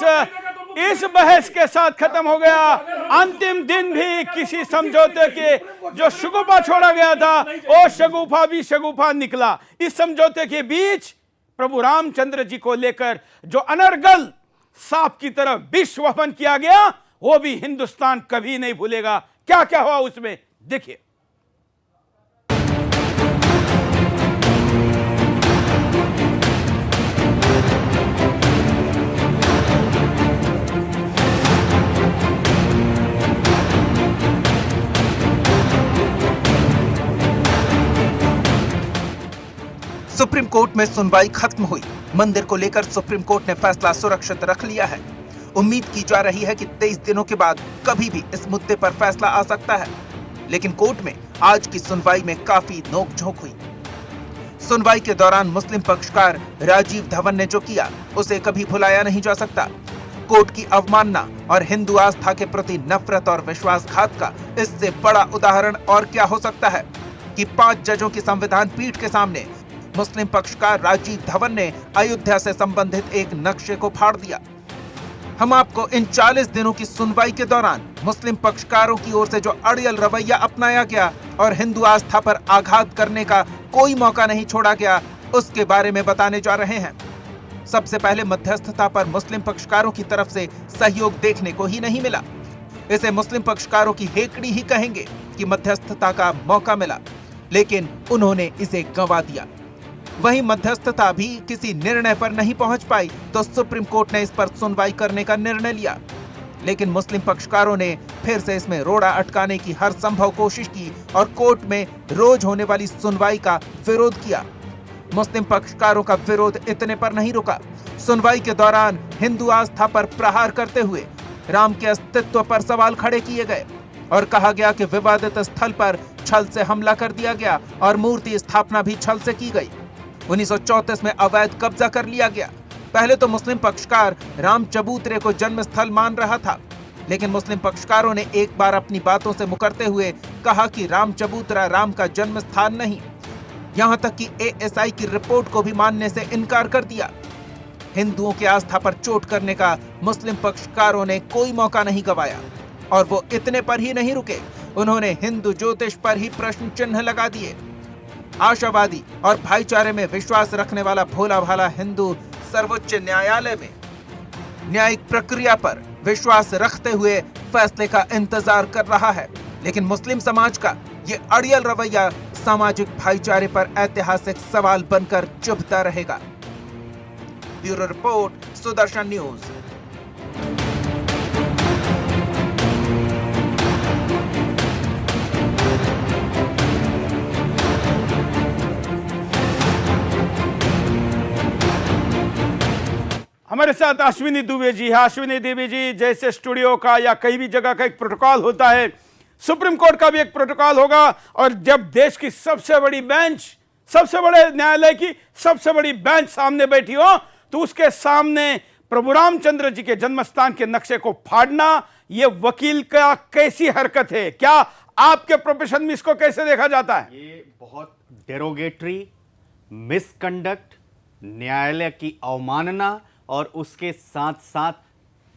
इस बहस के साथ खत्म हो गया। अंतिम दिन भी किसी समझौते के जो शगुफा छोड़ा गया था वो शगुफा भी शगुफा निकला। इस समझौते के बीच प्रभु रामचंद्र जी को लेकर जो अनर्गल सांप की तरफ विष वपन किया गया वो भी हिंदुस्तान कभी नहीं भूलेगा। क्या क्या हुआ उसमें देखिए। सुप्रीम कोर्ट में सुनवाई खत्म हुई। मंदिर को लेकर सुप्रीम कोर्ट ने फैसला सुरक्षित रख लिया है। उम्मीद की जा रही है कि 23 दिनों के बाद कभी भी इस मुद्दे पर फैसला आ सकता है। लेकिन कोर्ट में आज की सुनवाई में काफी नोकझोंक हुई। सुनवाई के दौरान मुस्लिम पक्षकार राजीव धवन ने जो किया उसे कभी भुलाया नहीं जा सकता। कोर्ट की अवमानना और हिंदू आस्था के प्रति नफरत और विश्वासघात का इससे बड़ा उदाहरण और क्या हो सकता है कि 5 जजों की संविधान पीठ के सामने मुस्लिम पक्षकार राजीव धवन ने अयोध्या से संबंधित एक नक्शे को फाड़ दिया। हम आपको इन 40 दिनों की सुनवाई के दौरान मुस्लिम पक्षकारों की ओर से जो अड़ियल रवैया अपनाया गया और हिंदू आस्था पर आघात करने का कोई मौका नहीं छोड़ा गया उसके बारे में बताने जा रहे हैं। सबसे पहले मध्यस्थता पर मुस्लिम पक्षकारों की तरफ से सहयोग देखने को ही नहीं मिला। इसे मुस्लिम पक्षकारों की हेकड़ी ही कहेंगे कि मध्यस्थता का मौका मिला, लेकिन उन्होंने इसे गंवा दिया। वहीं मध्यस्थता भी किसी निर्णय पर नहीं पहुंच पाई तो सुप्रीम कोर्ट ने इस पर सुनवाई करने का निर्णय लिया। लेकिन मुस्लिम पक्षकारों ने फिर से इसमें रोड़ा अटकाने की हर संभव कोशिश की और कोर्ट में रोज होने वाली सुनवाई का विरोध किया। मुस्लिम पक्षकारों का विरोध इतने पर नहीं रुका। सुनवाई के दौरान हिंदू आस्था पर प्रहार करते हुए राम के अस्तित्व पर सवाल खड़े किए गए और कहा गया कि विवादित स्थल पर छल से हमला कर दिया गया और मूर्ति स्थापना भी छल से की गई। 1934 में अवैध कब्जा कर लिया गया। पहले तो मुस्लिम पक्षकार राम चबूतरे को जन्म स्थल मान रहा था, लेकिन मुस्लिम पक्षकारों ने एक बार अपनी बातों से मुकरते हुए कहा कि राम चबूतरा राम का जन्म स्थान नहीं। यहां तक कि एएसआई की रिपोर्ट को भी मानने से इनकार कर दिया। हिंदुओं की आस्था पर चोट करने का मुस्लिम पक्षकारों ने कोई मौका नहीं गंवाया और वो इतने पर ही नहीं रुके, उन्होंने हिंदू ज्योतिष पर ही प्रश्न चिन्ह लगा दिए। आशावादी और भाईचारे में विश्वास रखने वाला भोला भाला हिंदू सर्वोच्च न्यायालय में न्यायिक प्रक्रिया पर विश्वास रखते हुए फैसले का इंतजार कर रहा है, लेकिन मुस्लिम समाज का ये अड़ियल रवैया सामाजिक भाईचारे पर ऐतिहासिक सवाल बनकर चुभता रहेगा। Bureau report, Sudarshan news. हमारे साथ अश्विनी दुबे जी है। अश्विनी दुबे जी, जैसे स्टूडियो का या कहीं भी जगह का एक प्रोटोकॉल होता है, सुप्रीम कोर्ट का भी एक प्रोटोकॉल होगा। और जब देश की सबसे बड़ी बेंच, सबसे बड़े न्यायालय की सबसे बड़ी बेंच सामने बैठी हो, तो उसके सामने प्रभु रामचंद्र जी के जन्मस्थान के नक्शे को फाड़ना, यह वकील का कैसी हरकत है? क्या आपके प्रोफेशन में इसको कैसे देखा जाता है? ये बहुत डेरोगेटरी, मिसकंडक्ट, न्यायालय की अवमानना और उसके साथ साथ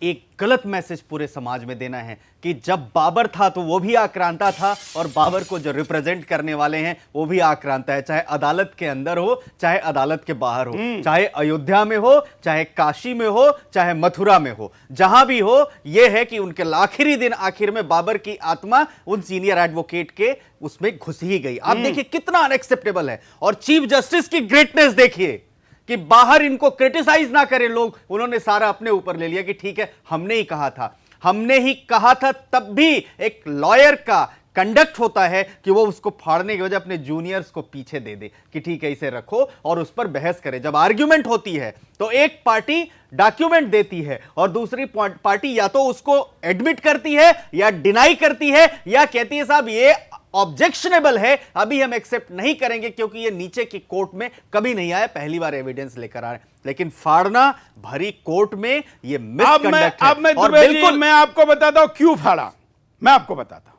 एक गलत मैसेज पूरे समाज में देना है कि जब बाबर था तो वो भी आक्रांता था और बाबर को जो रिप्रेजेंट करने वाले हैं वो भी आक्रांता है, चाहे अदालत के अंदर हो चाहे अदालत के बाहर हो, चाहे अयोध्या में हो चाहे काशी में हो चाहे मथुरा में हो, जहां भी हो, यह है कि उनके आखिरी दिन आखिर में बाबर की आत्मा उन सीनियर एडवोकेट के उसमें घुस ही गई। आप देखिए कितना अनएक्सेप्टेबल है। और चीफ जस्टिस की ग्रेटनेस देखिए कि बाहर इनको क्रिटिसाइज ना करें लोग, उन्होंने सारा अपने ऊपर ले लिया कि ठीक है हमने ही कहा था, हमने ही कहा था। तब भी एक लॉयर का कंडक्ट होता है कि वो उसको फाड़ने की वजह अपने जूनियर्स को पीछे दे दे कि ठीक है इसे रखो और उस पर बहस करे। जब आर्ग्यूमेंट होती है तो एक पार्टी डॉक्यूमेंट देती है और दूसरी पार्टी या तो उसको एडमिट करती है या डिनाई करती है या कहती है साहब ये ऑब्जेक्शनेबल है, अभी हम एक्सेप्ट नहीं करेंगे क्योंकि ये नीचे की कोर्ट में कभी नहीं आया, पहली बार एविडेंस लेकर आ रहे हैं। लेकिन फाड़ना भरी कोर्ट में ये मिसकंडक्ट है। अब मैं और दुबे जी, बिल्कुल मैं आपको बताता हूं क्यों फाड़ा। मैं आपको बताता हूं।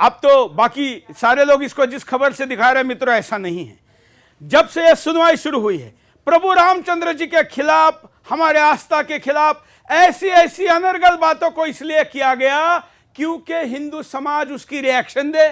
अब तो बाकी सारे लोग इसको जिस खबर से दिखा रहे हैं मित्रों, ऐसा नहीं है। जब से यह सुनवाई शुरू हुई है प्रभु रामचंद्र जी के खिलाफ, हमारे आस्था के खिलाफ ऐसी ऐसी अनर्गल बातों को इसलिए किया गया क्योंकि हिंदू समाज उसकी रिएक्शन दे,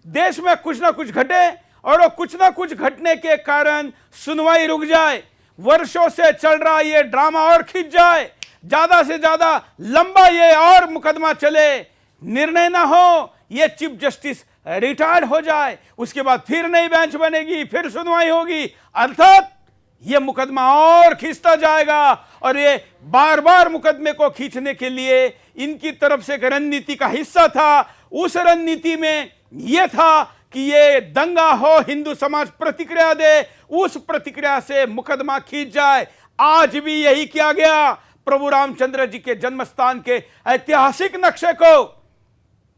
देश में कुछ ना कुछ घटे और वो कुछ ना कुछ घटने के कारण सुनवाई रुक जाए, वर्षों से चल रहा ये ड्रामा और खिंच जाए, ज्यादा से ज्यादा लंबा ये और मुकदमा चले, निर्णय ना हो, ये चीफ जस्टिस रिटायर्ड हो जाए, उसके बाद फिर नई बेंच बनेगी, फिर सुनवाई होगी, अर्थात ये मुकदमा और खींचता जाएगा। और ये बार बार मुकदमे को खींचने के लिए इनकी तरफ से एक रणनीति का हिस्सा था। उस रणनीति में यह था कि ये दंगा हो, हिंदू समाज प्रतिक्रिया दे, उस प्रतिक्रिया से मुकदमा खींच जाए। आज भी यही किया गया। प्रभु रामचंद्र जी के जन्मस्थान के ऐतिहासिक नक्शे को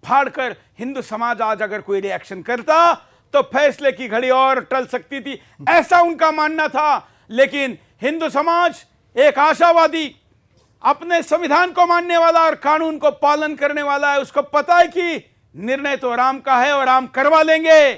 फाड़कर हिंदू समाज आज अगर कोई रिएक्शन करता तो फैसले की घड़ी और टल सकती थी, ऐसा उनका मानना था। लेकिन हिंदू समाज एक आशावादी, अपने संविधान को मानने वाला और कानून को पालन करने वाला है। उसको पता है कि निर्णय तो राम का है और राम करवा लेंगे।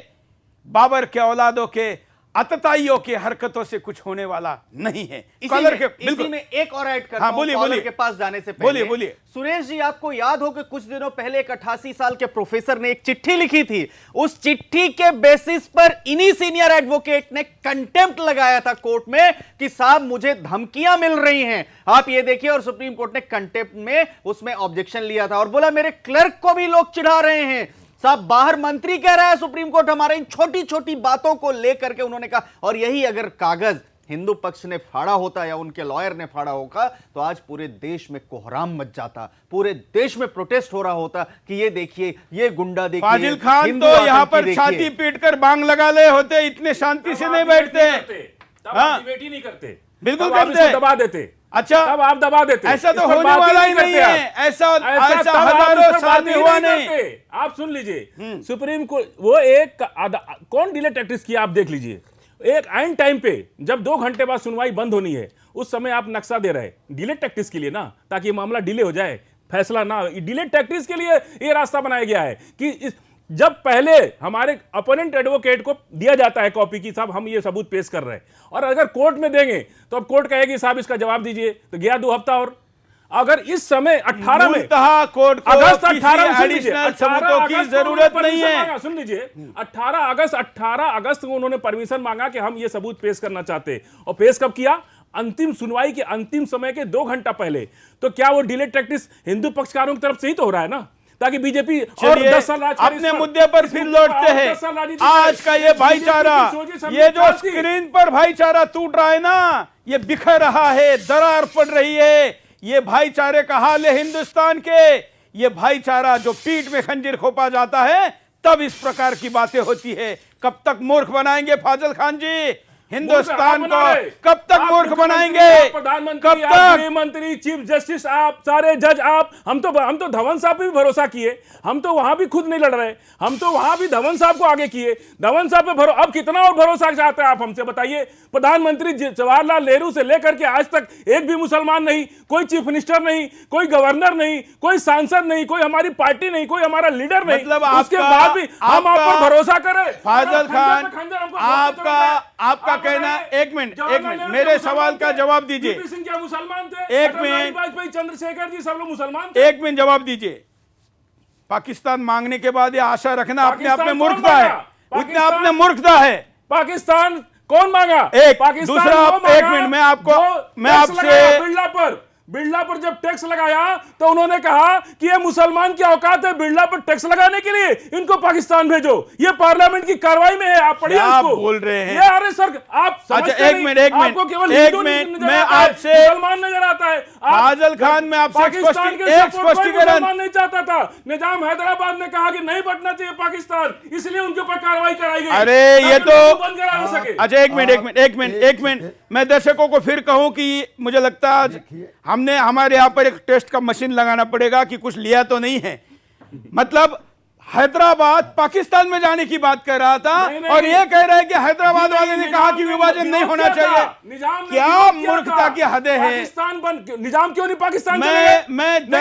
बाबर के औलादों के अतताइयों की हरकतों से कुछ होने वाला नहीं है। इसी में एक और ऐड करता हूं, बोलिए कॉलर बोलिए के पास जाने से पहले बोलिए। सुरेश जी, आपको याद हो कि कुछ दिनों पहले एक 88 साल के प्रोफेसर ने एक चिट्ठी लिखी थी। उस चिट्ठी के बेसिस पर इन्हीं सीनियर एडवोकेट ने कंटेम्प्ट लगाया था कोर्ट में कि साहब मुझे धमकियां मिल रही हैं, आप ये देखिए। और सुप्रीम कोर्ट ने कंटेम्प्ट में उसमें ऑब्जेक्शन लिया था और बोला मेरे क्लर्क को भी लोग चिढ़ा रहे हैं। साहब बाहर मंत्री कह रहा है सुप्रीम कोर्ट हमारे इन छोटी छोटी बातों को लेकर के, उन्होंने कहा। और यही अगर कागज हिंदू पक्ष ने फाड़ा होता या उनके लॉयर ने फाड़ा होगा तो आज पूरे देश में कोहराम मच जाता, पूरे देश में प्रोटेस्ट हो रहा होता कि ये देखिए ये गुंडा देखिए। फाजिल खान तो यहाँ पर छाती पीटकर बांग लगा ले होते, इतने शांति से नहीं बैठते, डिबेट ही नहीं करते, बिल्कुल करते, दबा देते। अच्छा, तब आप दबा देते। ऐसा तो होने वाला ही नहीं है। ऐसा हजारों साल में हुआ नहीं। आप सुन लीजिए, सुप्रीम कोर्ट वो एक कौन डिले टैक्टिक्स किया आप देख लीजिए। एक आइन टाइम पे जब 2 घंटे बाद सुनवाई बंद होनी है, उस समय आप नक्शा दे रहे डिले टैक्टिक्स के लिए ना, ताकि मामला डिले हो जाए, फैसला ना। डिले टैक्टिक्स के लिए ये रास्ता बनाया गया है कि जब पहले हमारे अपोनेंट एडवोकेट को दिया जाता है कॉपी की, साहब हम ये सबूत पेश कर रहे हैं, और अगर कोर्ट में देंगे तो अब कोर्ट कहेगी साहब इसका जवाब दीजिए, तो गया 2 हफ्ता। और अगर इस समय 18 में कोर्ट को अगस्त 18 में एडिशनल सबूतों की जरूरत नहीं है। सुन लीजिए, 18 अगस्त को उन्होंने परमिशन मांगा कि हम ये सबूत पेश करना चाहते हैं, और पेश कब किया? अंतिम सुनवाई के अंतिम समय के 2 घंटा पहले। तो क्या वो डिले टैक्टिक्स हिंदू पक्षकारों की तरफ से ही तो हो रहा है ना? ताकि बीजेपी और चलिए, 10 साल राज करे। अपने मुद्दे पर फिर लौटते हैं। आज का ये भाईचारा, ये जो स्क्रीन पर भाईचारा टूट रहा है ना, ये बिखर रहा है, दरार पड़ रही है। ये भाईचारे का हाल है हिंदुस्तान के। ये भाईचारा जो पीठ में खंजीर खोपा जाता है, तब इस प्रकार की बातें होती है। कब तक मूर्ख बनाएंगे फाजिल खान जी हिंदुस्तान को? कब तक मूर्ख बनाएंगे? प्रधानमंत्री, गृह मंत्री, चीफ जस्टिस, आप सारे जज, आप हम तो धवन साहब पे भी भरोसा किए, हम तो वहां भी खुद नहीं लड़ रहे, हम तो वहां भी धवन साहब को आगे किए, धवन साहब पे अब कितना और भरोसा चाहते हैं आप हमसे बताइए? प्रधानमंत्री जवाहरलाल नेहरू से लेकर के आज तक एक भी मुसलमान नहीं, कोई चीफ मिनिस्टर नहीं, कोई गवर्नर नहीं, कोई सांसद नहीं, कोई हमारी पार्टी नहीं, कोई हमारा लीडर नहीं, मतलब उसके बाद भी हम आप पर भरोसा करें? फाजिल खान, आपका कहना, एक मिनट मेरे सवाल का जवाब दीजिए। सिंह क्या मुसलमान थे? एक मिनट, वाजपेयी, चंद्रशेखर जी सब लोग मुसलमान थे। एक मिनट जवाब दीजिए। पाकिस्तान मांगने के बाद ये आशा रखना अपने आप में मूर्खता है, उतने आप में मूर्खता है। पाकिस्तान कौन मांगा? एक दूसरा, एक मिनट मैं आपसे, बिरला पर जब टैक्स लगाया तो उन्होंने कहा कि ये मुसलमान की औकात है बिरला पर टैक्स लगाने के लिए, इनको पाकिस्तान भेजो। ये पार्लियामेंट की कार्रवाई में है, आप पढ़िए उसको। बोल रहे हैं ये अरे सर, आप अच्छा एक मिनट मैं आपसे, मुसलमान नजर आता है फाजिल खान, मैं आपसे स्पष्टीकरण नहीं चाहता था। निजाम हैदराबाद ने कहा कि नहीं बटना चाहिए पाकिस्तान, इसलिए उनके ऊपर कार्रवाई कराई गई। अरे ये तो बंद करा सके। अच्छा एक मिनट मैं दर्शकों को फिर कहूं कि मुझे लगता है हमने हमारे यहां पर एक टेस्ट का मशीन लगाना पड़ेगा कि कुछ लिया तो नहीं है। मतलब हैदराबाद पाकिस्तान में जाने की बात कर रहा था और ये कह रहा है कि हैदराबाद वाले ने कहा कि विभाजन नहीं होना चाहिए। क्या मूर्खता की हदें हैं। निजाम क्यों नहीं पाकिस्तान चले गए?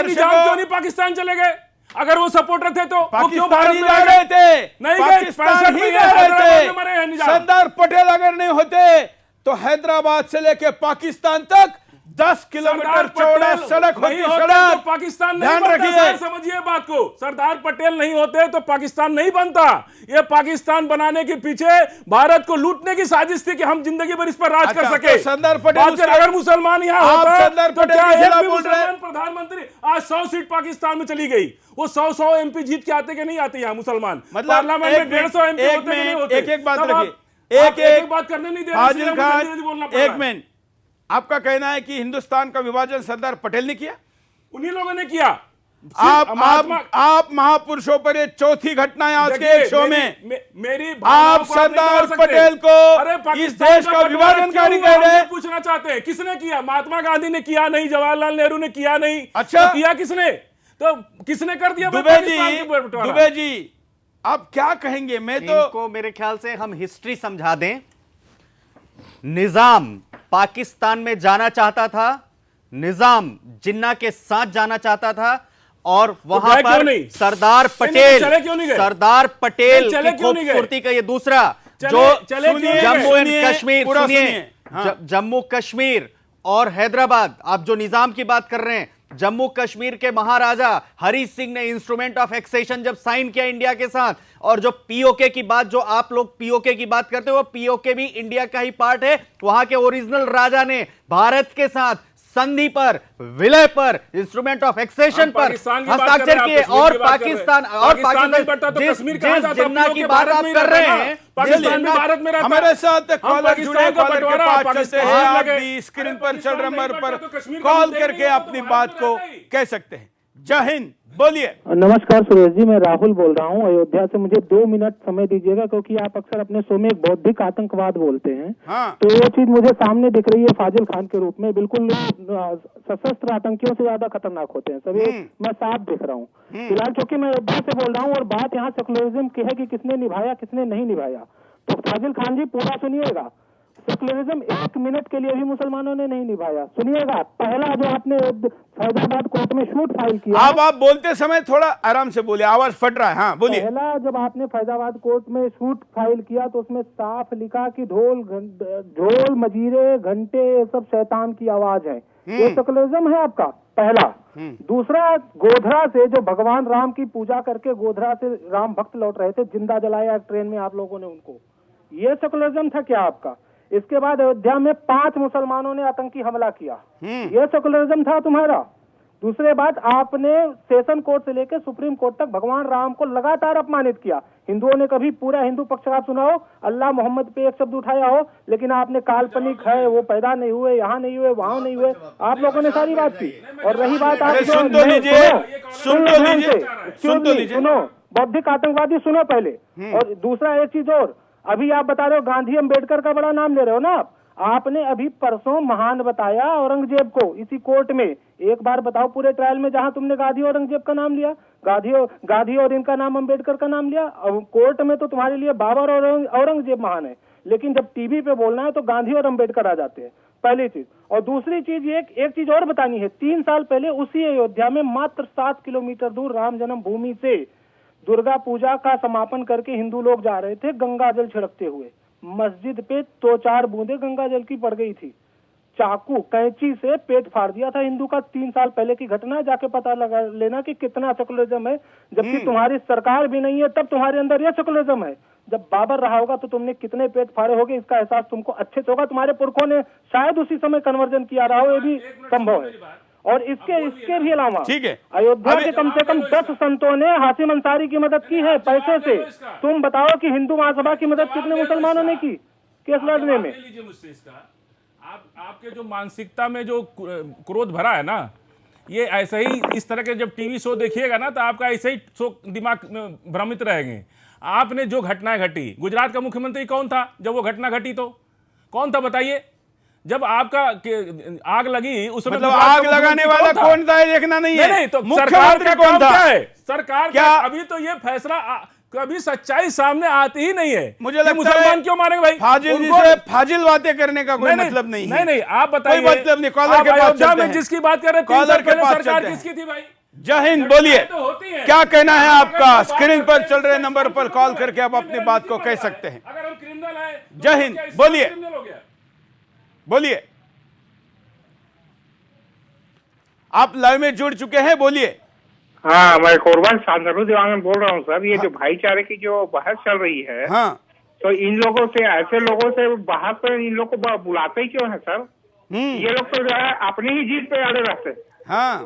निजाम क्यों नहीं पाकिस्तान चले गए? अगर वो सपोर्टर थे तो पाकिस्तान ही जा रहे थे, नहीं पाकिस्तान ही जा रहे थे। सरदार पटेल अगर नहीं होते तो हैदराबाद से लेके पाकिस्तान तक 10 किलोमीटर चौड़ा सड़क होती। सड़क तो पाकिस्तान नहीं ध्यान बनता। रखिए, समझिए बात को, सरदार पटेल नहीं होते तो पाकिस्तान नहीं बनता। ये पाकिस्तान बनाने के पीछे भारत को लूटने की साजिश थी कि हम जिंदगी भर इस पर राज कर सके। तो सरदार पटेल, अगर मुसलमान यहाँ होता सरदार तो पटेल क्या के एक खिलाफ भी बोल रहे हैं? मुसलमान प्रधानमंत्री? आज 100 सीट पाकिस्तान में चली गई, वो 100 MP जीत के आते कि नहीं आते यहाँ मुसलमान? मतलब पार्लियामेंट में 150 MP होते कि नहीं होते? एक बात रखिए, एक बात करने नहीं दे फाजिल रहे, खान एक मिनट, आपका कहना है कि हिंदुस्तान का विभाजन सरदार पटेल ने किया? उन्हीं लोगों ने किया। आप महापुरुषों पर ये चौथी घटना है आज के एक शो में। मेरी आप सरदार पटेल को इस देश का विभाजनकारी कह रहे हैं। पूछना चाहते हैं किसने किया? महात्मा गांधी ने किया नहीं, जवाहरलाल नेहरू ने किया नहीं। अच्छा, तो किया किसने? तो किसने कर दिया? दुबे जी आप क्या कहेंगे? मैं तो इनको मेरे ख्याल से हम हिस्ट्री समझा दें। निजाम पाकिस्तान में जाना चाहता था, निजाम जिन्ना के साथ जाना चाहता था और वहां पर सरदार पटेल की खूबसूरती का ये दूसरा जो जम्मू एंड कश्मीर, सुनिए, जम्मू कश्मीर और हैदराबाद, आप जो निजाम की बात कर रहे हैं, जम्मू कश्मीर के महाराजा हरी सिंह ने इंस्ट्रूमेंट ऑफ एक्सेशन जब साइन किया इंडिया के साथ, और जो पीओके की बात, जो आप लोग पीओके की बात करते हो, वो पीओके भी इंडिया का ही पार्ट है। वहां के ओरिजिनल राजा ने भारत के साथ संधि पर, विलय पर, इंस्ट्रूमेंट ऑफ एक्सेशन पर हस्ताक्षर किए और पाकिस्तान जिस जिन्ना की बात आप कर रहे हैं, पाकिस्तान में भारत में रहता है। हमारे साथ कॉलर जुड़े, कॉलर के पास चलते हैं, आप भी स्क्रीन पर चल रहे नंबर पर कॉल करके अपनी बात को कह सकते हैं। जय हिंद, बोलिए। नमस्कार सुरेश जी, मैं राहुल बोल रहा हूँ अयोध्या से। मुझे 2 मिनट समय दीजिएगा क्योंकि आप अक्सर अपने शो में एक बौद्धिक आतंकवाद बोलते हैं। हाँ। तो वो चीज मुझे सामने दिख रही है फाजिल खान के रूप में। बिल्कुल सशस्त्र आतंकियों से ज्यादा खतरनाक होते हैं सभी, मैं साफ दिख रहा हूँ फिलहाल, क्योंकि मैं अयोध्या से बोल रहा हूँ और बात यहाँ सेकुलरिज्म की है कि किसने निभाया किसने नहीं निभाया। तो फाजिल खान जी पूरा सुनिएगा। सेकुलरिज्म 1 मिनट के लिए भी मुसलमानों ने नहीं निभाया। सुनिएगा, पहला जो आपने फैजाबाद कोर्ट में शूट फाइल किया, आप बोलते समय थोड़ा आराम से बोलिए, आवाज फट रहा है। हाँ बोलिए। पहला जब आपने फैजाबाद कोर्ट में शूट फाइल किया तो उसमें साफ लिखा कि ढोल मजीरे घंटे ये सब शैतान की आवाज है। ये सेकुलरिज्म है आपका पहला। दूसरा, गोधरा से जो भगवान राम की पूजा करके गोधरा से राम भक्त लौट रहे थे, जिंदा जलाया ट्रेन में आप लोगों ने उनको, ये सेकुलरिज्म था क्या आपका? इसके बाद अयोध्या में 5 मुसलमानों ने आतंकी हमला किया, यह सेकुलरिज्म था तुम्हारा? दूसरे बात, आपने सेशन कोर्ट से लेकर सुप्रीम कोर्ट तक भगवान राम को लगातार अपमानित किया। हिंदुओं ने कभी पूरा हिंदू पक्ष का सुना हो, अल्लाह मोहम्मद पे एक शब्द उठाया हो, लेकिन आपने काल्पनिक है, वो पैदा नहीं हुए, यहाँ नहीं हुए, वहां नहीं हुए, आप लोगों ने सारी बात की। और रही बात आप सुन तो लीजिए, सुनो, बौद्धिक आतंकवादी सुनो पहले। और दूसरा एक चीज और, अभी आप बता रहे हो गांधी अम्बेडकर का बड़ा नाम ले रहे हो ना आपने अभी परसों महान बताया औरंगजेब को इसी कोर्ट में। एक बार बताओ पूरे ट्रायल में जहां तुमने गांधी औरंगजेब का नाम लिया, गांधी और इनका नाम अम्बेडकर का नाम लिया, कोर्ट में तो तुम्हारे लिए बाबर और औरंगजेब महान है, लेकिन जब टीवी पे बोलना है तो गांधी और अम्बेडकर आ जाते हैं, पहली चीज। और दूसरी चीज, एक चीज और बतानी है, 3 साल पहले उसी अयोध्या में मात्र 7 किलोमीटर दूर राम जन्म भूमि से दुर्गा पूजा का समापन करके हिंदू लोग जा रहे थे गंगा जल छिड़कते हुए, मस्जिद पे 2-4 बूंदे गंगा जल की पड़ गई थी, चाकू कैंची से पेट फाड़ दिया था हिंदू का। 3 साल पहले की घटना, जाके पता लगा लेना कि कितना सेकुलरिज्म है, जबकि तुम्हारी सरकार भी नहीं है तब तुम्हारे अंदर यह सेकुलरिज्म है। जब बाबर रहा होगा तो तुमने कितने पेट फाड़े होगे इसका एहसास तुमको अच्छे से होगा। तुम्हारे पुरखों ने शायद उसी समय कन्वर्जन किया रहा हो, ये भी संभव है। और इसके भी अलावा ठीक है, अयोध्या के कम से कम 10 संतों ने हाशिम अंसारी की मदद की है पैसे से। तुम बताओ कि हिंदू महासभा की मदद कितने मुसलमानों ने की केस लड़ने में? लीजिए मुझसे इसका, आपके जो मानसिकता में जो क्रोध भरा है ना, ये ऐसे ही इस तरह के जब टीवी शो देखिएगा ना तो आपका ऐसे ही दिमाग में भ्रमित रहेंगे। आपने जो घटनाएं घटी, गुजरात का मुख्यमंत्री कौन था जब वो घटना घटी, तो कौन था बताइए? जब आपका आग लगी उस समय मतलब आग लगाने वाला कौन था देखना नहीं है, नहीं, तो मुख्यमंत्री सरकार कौन था? क्या है? सरकार क्या अभी तो ये फैसला कभी सच्चाई सामने आती ही नहीं है। मुझे लगता है मुसलमान क्यों मारेंगे भाई? फाजिल से फाजिल बातें करने का कोई मतलब नहीं है। नहीं, आप बताइए, कोई मतलब नहीं। कॉलर के पास चलते हैं। जिसकी बात कर रहे हैं, कॉलर के पास सरकार चलते हैं। किसकी थी भाई? जय हिंद, बोलिए तो होती है। क्या कहना है आपका? स्क्रीन पर चल रहे नंबर पर कॉल करके आप अपनी बात को कह सकते हैं। अगर हम क्रिमिनल है, जय हिंद, बोलिए बोलिए, आप लाइव में जुड़ चुके हैं, बोलिए। हाँ, मैं कुर्बान शांतनु दिवांगन बोल रहा हूँ सर। ये जो भाईचारे की जो बहस चल रही है, हाँ, तो इन लोगों से, ऐसे लोगों से बाहर पर इन लोग को बुलाते ही क्यों है सर? ये लोग तो जो है अपनी ही जीत पे अड़े रहते हैं। हाँ,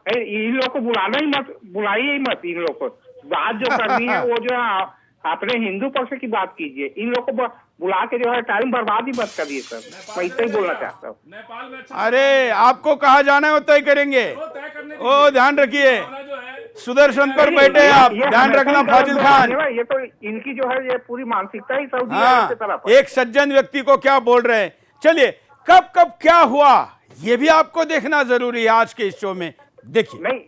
इन लोग को बुलाना ही मत, बुलाइए ही मत इन लोग को। बात जो करनी है वो जो है अपने हिंदू पक्ष की बात कीजिए, इन लोग को बुला के जो है टाइम बर्बाद ही मत करिए सर। मैं इतना ही बोलना चाहता हूँ। नेपाल में अच्छा अरे आपको कहाँ जाना है वो तय करेंगे। ओ ध्यान रखिए, सुदर्शन पर बैठे हैं आप, ध्यान रखना फाजिल खान। ये तो इनकी जो है ये पूरी मानसिकता ही सऊदी हाँ, अरब की तरफ है। एक सज्जन व्यक्ति को क्या बोल रहे हैं। चलिए, कब कब क्या हुआ ये भी आपको देखना जरूरी है आज के इस शो में। देखिए, नहीं,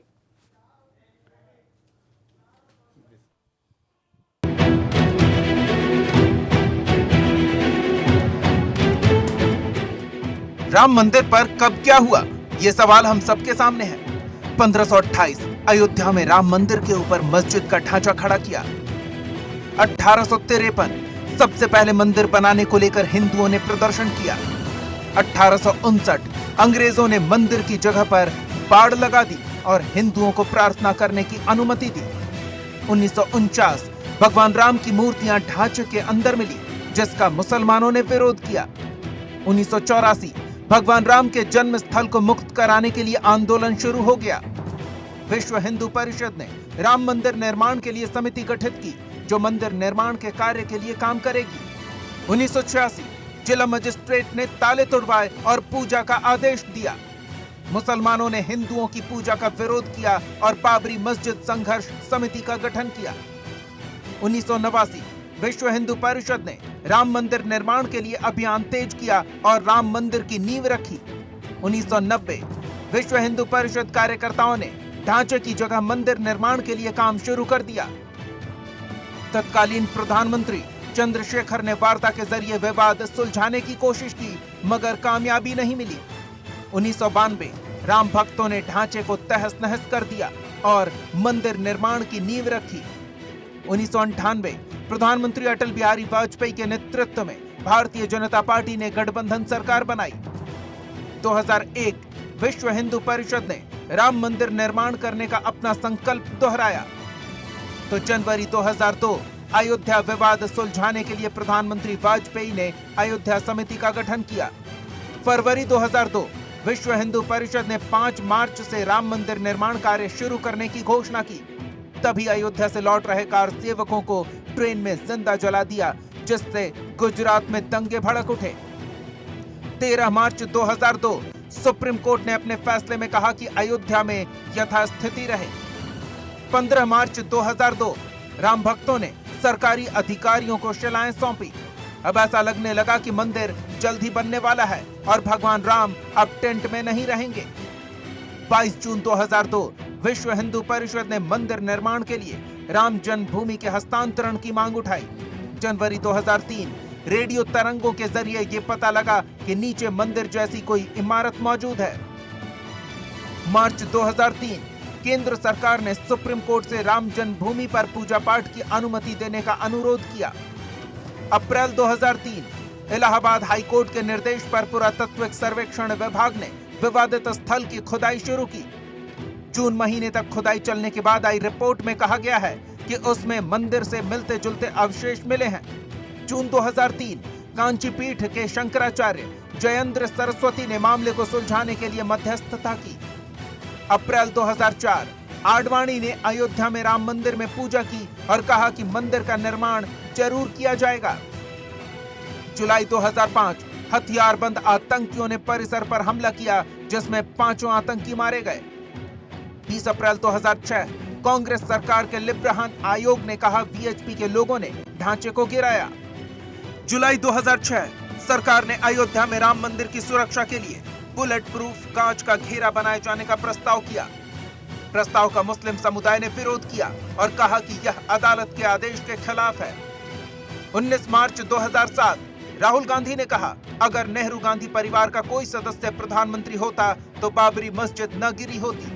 राम मंदिर पर कब क्या हुआ, ये सवाल हम सबके सामने है। 1528 अयोध्या में राम मंदिर के ऊपर मस्जिद का ढांचा खड़ा किया। 1853 सबसे पहले मंदिर बनाने को लेकर हिंदुओं ने प्रदर्शन किया। 1859 अंग्रेजों ने मंदिर की जगह पर बाड़ लगा दी और हिंदुओं को प्रार्थना करने की अनुमति दी। 1949 भगवान राम की मूर्तियां ढांचे के अंदर मिली, जिसका मुसलमानों ने विरोध किया। 1984 भगवान राम के जन्म स्थल को मुक्त कराने के लिए आंदोलन शुरू हो गया। विश्व हिंदू परिषद ने राम मंदिर निर्माण के लिए समिति गठित की, जो मंदिर निर्माण के कार्य के लिए काम करेगी। 1986 जिला मजिस्ट्रेट ने ताले तोड़वाए और पूजा का आदेश दिया। मुसलमानों ने हिंदुओं की पूजा का विरोध किया और बाबरी मस्जिद संघर्ष समिति का गठन किया। 1989 विश्व हिंदू परिषद ने राम मंदिर निर्माण के लिए अभियान तेज किया और राम मंदिर की नींव रखी। 1990 विश्व हिंदू परिषद कार्यकर्ताओं ने ढांचे की जगह मंदिर निर्माण के लिए काम शुरू कर दिया। तत्कालीन प्रधानमंत्री चंद्रशेखर ने वार्ता के जरिए विवाद सुलझाने की कोशिश की, मगर कामयाबी नहीं मिली। 1992 राम भक्तों ने ढांचे को तहस नहस कर दिया और मंदिर निर्माण की नींव रखी। 1998 प्रधानमंत्री अटल बिहारी वाजपेयी के नेतृत्व में भारतीय जनता पार्टी ने गठबंधन सरकार बनाई। 2001 विश्व हिंदू परिषद ने राम मंदिर निर्माण करने का अपना संकल्प दोहराया। तो जनवरी 2002 अयोध्या विवाद सुलझाने के लिए प्रधानमंत्री वाजपेयी ने अयोध्या समिति का गठन किया। फरवरी 2002 विश्व हिंदू परिषद ने 5 मार्च से राम मंदिर निर्माण कार्य शुरू करने की घोषणा की। तभी अयोध्या से लौट रहे कार सेवकों को ट्रेन में जिंदा जला दिया, जिससे गुजरात में दंगे भड़क उठे। 13 मार्च 2002 सुप्रीम कोर्ट ने अपने फैसले में कहा कि अयोध्या में यथास्थिति रहे। 15 मार्च 2002 राम भक्तों ने सरकारी अधिकारियों को शिलाएं सौंपी। अब ऐसा लगने लगा कि मंदिर जल्द ही बनने वाला है और भगवान राम अब टेंट में नहीं रहेंगे। 22 जून 2002 विश्व हिंदू परिषद ने मंदिर निर्माण के लिए राम जन्मभूमि के हस्तांतरण की मांग उठाई। जनवरी 2003 रेडियो तरंगों के जरिए ये पता लगा कि नीचे मंदिर जैसी कोई इमारत मौजूद है। मार्च 2003 केंद्र सरकार ने सुप्रीम कोर्ट से राम जन्मभूमि पर पूजा पाठ की अनुमति देने का अनुरोध किया। अप्रैल 2003 इलाहाबाद हाई कोर्ट के निर्देश पर पुरातत्विक सर्वेक्षण विभाग ने विवादित स्थल की खुदाई शुरू की। जून महीने तक खुदाई चलने के बाद आई रिपोर्ट में कहा गया है कि उसमें मंदिर से मिलते जुलते अवशेष मिले हैं। जून 2003 कांची पीठ के शंकराचार्य जयेंद्र सरस्वती ने मामले को सुलझाने के लिए मध्यस्थता की। अप्रैल 2004 आडवाणी ने अयोध्या में राम मंदिर में पूजा की और कहा कि मंदिर का निर्माण जरूर किया जाएगा। जुलाई 2005 हथियारबंद आतंकियों ने परिसर पर हमला किया, जिसमें 5 आतंकी मारे गए। 20 अप्रैल 2006 कांग्रेस सरकार के लिब्रहान आयोग ने कहा वीएचपी के लोगों ने ढांचे को गिराया। जुलाई 2006 सरकार ने अयोध्या में राम मंदिर की सुरक्षा के लिए बुलेट प्रूफ कांच का घेरा बनाए जाने का प्रस्ताव किया। प्रस्ताव का मुस्लिम समुदाय ने विरोध किया और कहा कि यह अदालत के आदेश के खिलाफ है। 19 मार्च 2007 राहुल गांधी ने कहा, अगर नेहरू गांधी परिवार का कोई सदस्य प्रधानमंत्री होता तो बाबरी मस्जिद न गिरी होती।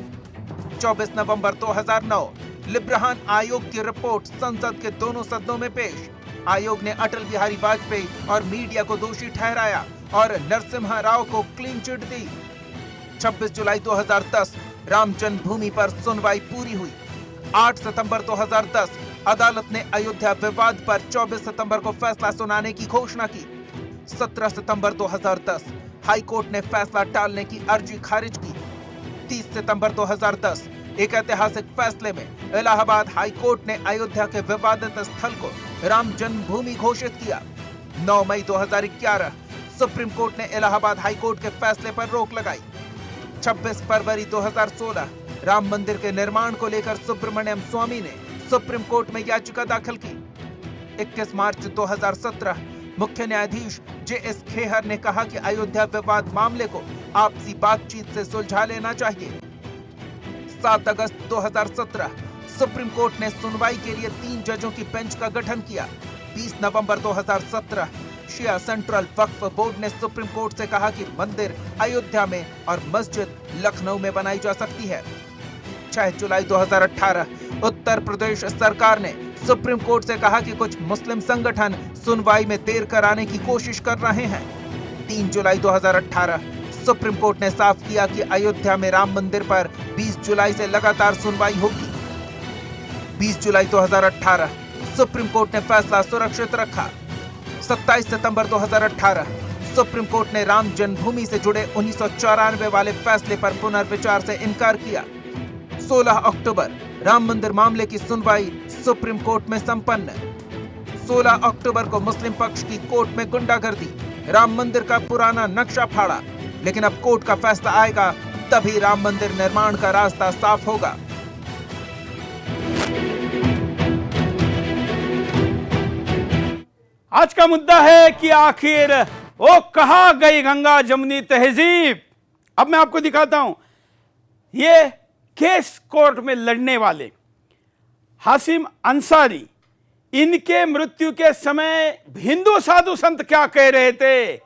24 नवंबर 2009 लिब्रहान आयोग की रिपोर्ट संसद के दोनों सदनों में पेश। आयोग ने अटल बिहारी वाजपेयी और मीडिया को दोषी ठहराया और नरसिम्हा राव को क्लीन चिट दी। 26 जुलाई 2010 राम जन्मभूमि पर सुनवाई पूरी हुई। 8 सितंबर 2010 अदालत ने अयोध्या विवाद पर 24 सितंबर को फैसला सुनाने की घोषणा की। 17 सितंबर 2010 हाई कोर्ट ने फैसला टालने की अर्जी खारिज की। 30 सितंबर 2010 एक ऐतिहासिक फैसले में इलाहाबाद हाई कोर्ट ने अयोध्या के विवादित स्थल को राम जन्मभूमि घोषित किया। 9 मई 2011 सुप्रीम कोर्ट ने इलाहाबाद हाई कोर्ट के फैसले पर रोक लगाई। 26 फरवरी 2016 राम मंदिर के निर्माण को लेकर सुब्रमण्यम स्वामी ने सुप्रीम कोर्ट में याचिका दाखिल की। 21 मार्च 2017 मुख्य न्यायाधीश जे.एस. खेहर ने कहा कि अयोध्या विवाद मामले को आपसी बातचीत से सुलझा लेना चाहिए। 7 अगस्त 2017 सुप्रीम कोर्ट ने सुनवाई के लिए 3 जजों की बेंच का गठन किया। 20 नवंबर 2017 शिया सेंट्रल वक्फ बोर्ड ने सुप्रीम कोर्ट से कहा कि मंदिर अयोध्या में और मस्जिद लखनऊ में बनाई जा सकती है। 6 जुलाई 2018 उत्तर प्रदेश सरकार ने सुप्रीम कोर्ट से कहा कि कुछ मुस्लिम संगठन सुनवाई में देर कराने की कोशिश कर रहे हैं। 3 जुलाई 2018 सुप्रीम कोर्ट ने साफ किया कि अयोध्या में राम मंदिर पर 20 जुलाई से लगातार सुनवाई होगी। 20 जुलाई 2018 सुप्रीम कोर्ट ने फैसला सुरक्षित रखा। 27 सितंबर 2018 सुप्रीम कोर्ट ने राम जन्मभूमि से जुड़े 1994 वाले फैसले पर पुनर्विचार से इनकार किया। 16 अक्टूबर राम मंदिर मामले की सुनवाई सुप्रीम कोर्ट में संपन्न। 16 अक्टूबर को मुस्लिम पक्ष की कोर्ट में गुंडागर्दी, राम मंदिर का पुराना नक्शा फाड़ा, लेकिन अब कोर्ट का फैसला आएगा तभी राम मंदिर निर्माण का रास्ता साफ होगा। आज का मुद्दा है कि आखिर वो कहां गई गंगा जमुनी तहजीब। अब मैं आपको दिखाता हूं, ये केस कोर्ट में लड़ने वाले हासिम अंसारी, इनके मृत्यु के समय हिंदू साधु संत क्या कह रहे थे,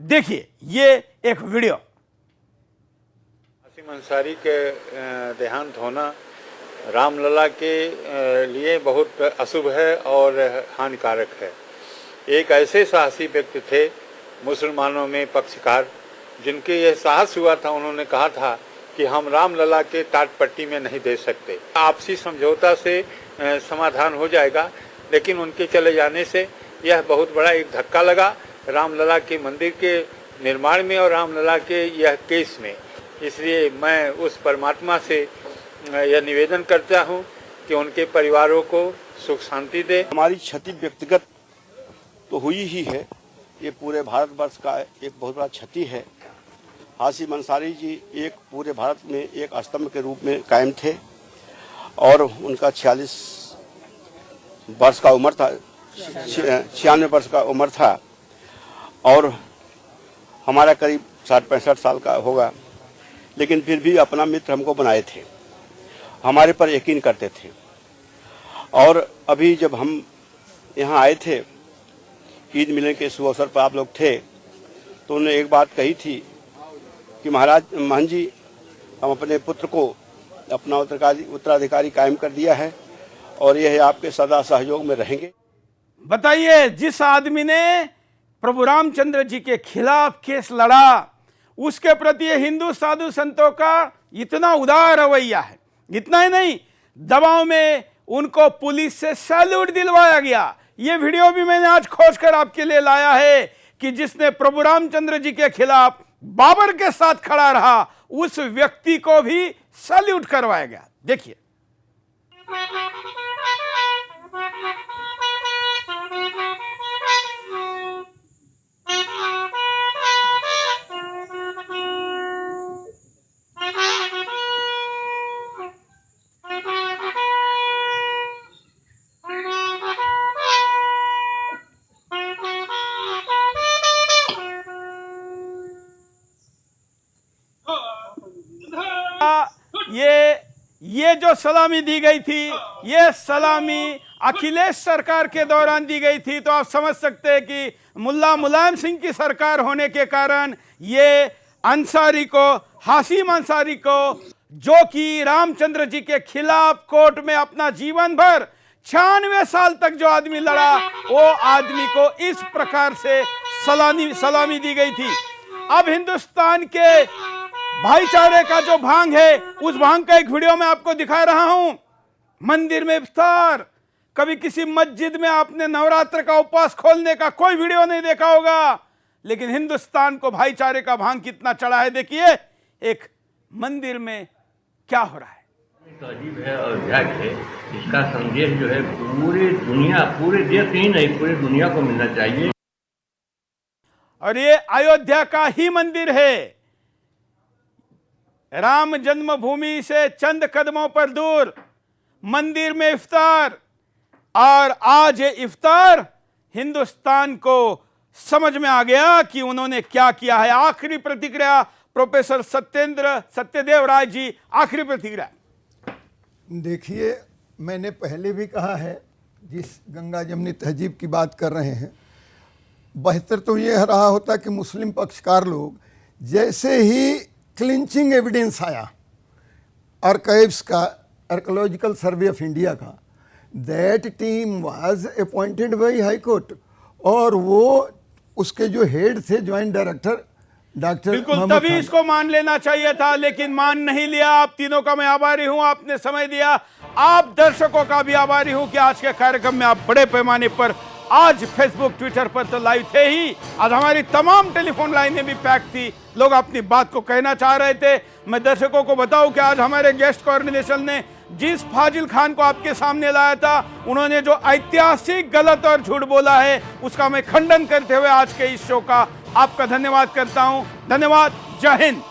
देखिए ये एक वीडियो। हासिम अंसारी के देहांत होना रामलला के लिए बहुत अशुभ है और हानिकारक है। एक ऐसे साहसी व्यक्ति थे मुसलमानों में पक्षकार, जिनके यह साहस हुआ था, उन्होंने कहा था कि हम रामलला के टाटपट्टी में नहीं दे सकते, आपसी समझौता से समाधान हो जाएगा। लेकिन उनके चले जाने से यह बहुत बड़ा एक धक्का लगा। रामलला के मंदिर के निर्माण में और रामलला के यह केस में। इसलिए मैं उस परमात्मा से यह निवेदन करता हूं कि उनके परिवारों को सुख शांति दे। हमारी क्षति व्यक्तिगत तो हुई ही है, ये पूरे भारतवर्ष का एक बहुत बड़ा क्षति है। हाशिम अंसारी जी एक पूरे भारत में एक स्तंभ के रूप में कायम थे और उनका 46 वर्ष का उम्र था, 96 वर्ष का उम्र था और हमारा करीब 60-65 साल का होगा, लेकिन फिर भी अपना मित्र हमको बनाए थे, हमारे पर यकीन करते थे। और अभी जब हम यहाँ आए थे, ईद मिलन के शुभ अवसर पर आप लोग थे, तो उन्होंने एक बात कही थी कि महाराज महन जी, हम अपने पुत्र को अपना उत्तराधिकारी कायम कर दिया है और यह आपके सदा सहयोग में रहेंगे। बताइए, जिस आदमी ने प्रभु रामचंद्र जी के खिलाफ केस लड़ा, उसके प्रति हिंदू साधु संतों का इतना उदार रवैया है। इतना ही नहीं, दबाव में उनको पुलिस से सैल्यूट दिलवाया गया। ये वीडियो भी मैंने आज खोजकर आपके लिए लाया है कि जिसने प्रभु रामचंद्र जी के खिलाफ बाबर के साथ खड़ा रहा, उस व्यक्ति को भी सैल्यूट करवाया गया। देखिए, ये जो सलामी दी गई थी, ये सलामी अखिलेश सरकार के दौरान दी गई थी। तो आप समझ सकते हैं कि मुल्ला मुलायम सिंह की सरकार होने के कारण ये अंसारी को, हाशिम अंसारी को, जो कि रामचंद्र जी के खिलाफ कोर्ट में अपना जीवन भर 96 साल तक जो आदमी लड़ा, वो आदमी को इस प्रकार से सलामी दी गई थी। अब हिंदुस्तान के भाईचारे का जो भांग है, उस भांग का एक वीडियो मैं आपको दिखा रहा हूं। मंदिर में इफ्तार, कभी किसी मस्जिद में आपने नवरात्र का उपवास खोलने का कोई वीडियो नहीं देखा होगा, लेकिन हिंदुस्तान को भाईचारे का भांग कितना चढ़ा है। देखिए एक मंदिर में क्या हो रहा है। तो अजीब है और व्याज है, इसका संदेश जो है पूरी दुनिया, पूरे देश ही नहीं पूरी दुनिया को मिलना चाहिए। और ये अयोध्या का ही मंदिर है, राम जन्मभूमि से चंद कदमों पर दूर मंदिर में इफ्तार। और आज ये इफ्तार हिंदुस्तान को समझ में आ गया कि उन्होंने क्या किया है। आखिरी प्रतिक्रिया प्रोफेसर सत्यदेव राय जी, आखिरी प्रतिक्रिया। देखिए, मैंने पहले भी कहा है, जिस गंगा जमनी तहजीब की बात कर रहे हैं, बेहतर तो ये रहा होता कि मुस्लिम पक्षकार लोग, जैसे ही क्लिंचिंग एविडेंस आया आर्काइव्स का, आर्कोलॉजिकल सर्वे ऑफ इंडिया का, that team was appointed by high court, और वो उसके जो हेड थे, ज्वाइंट डायरेक्टर डॉक्टर, बिल्कुल तभी इसको मान लेना चाहिए था, लेकिन मान नहीं लिया। आप तीनों का मैं आभारी हूं, आपने समय दिया। आप दर्शकों का भी आभारी हूं कि आज के कार्यक्रम में आप बड़े पैमाने पर, आज फेसबुक ट्विटर पर तो लाइव थे ही, आज हमारी तमाम टेलीफोन लाइनें भी पैक थी, लोग अपनी बात को कहना चाह रहे थे। मैं दर्शकों को बताऊं कि आज हमारे गेस्ट कोऑर्डिनेशन ने जिस फाजिल खान को आपके सामने लाया था, उन्होंने जो ऐतिहासिक गलत और झूठ बोला है, उसका मैं खंडन करते हुए आज के इस शो का आपका धन्यवाद करता हूं। धन्यवाद, जय हिंद।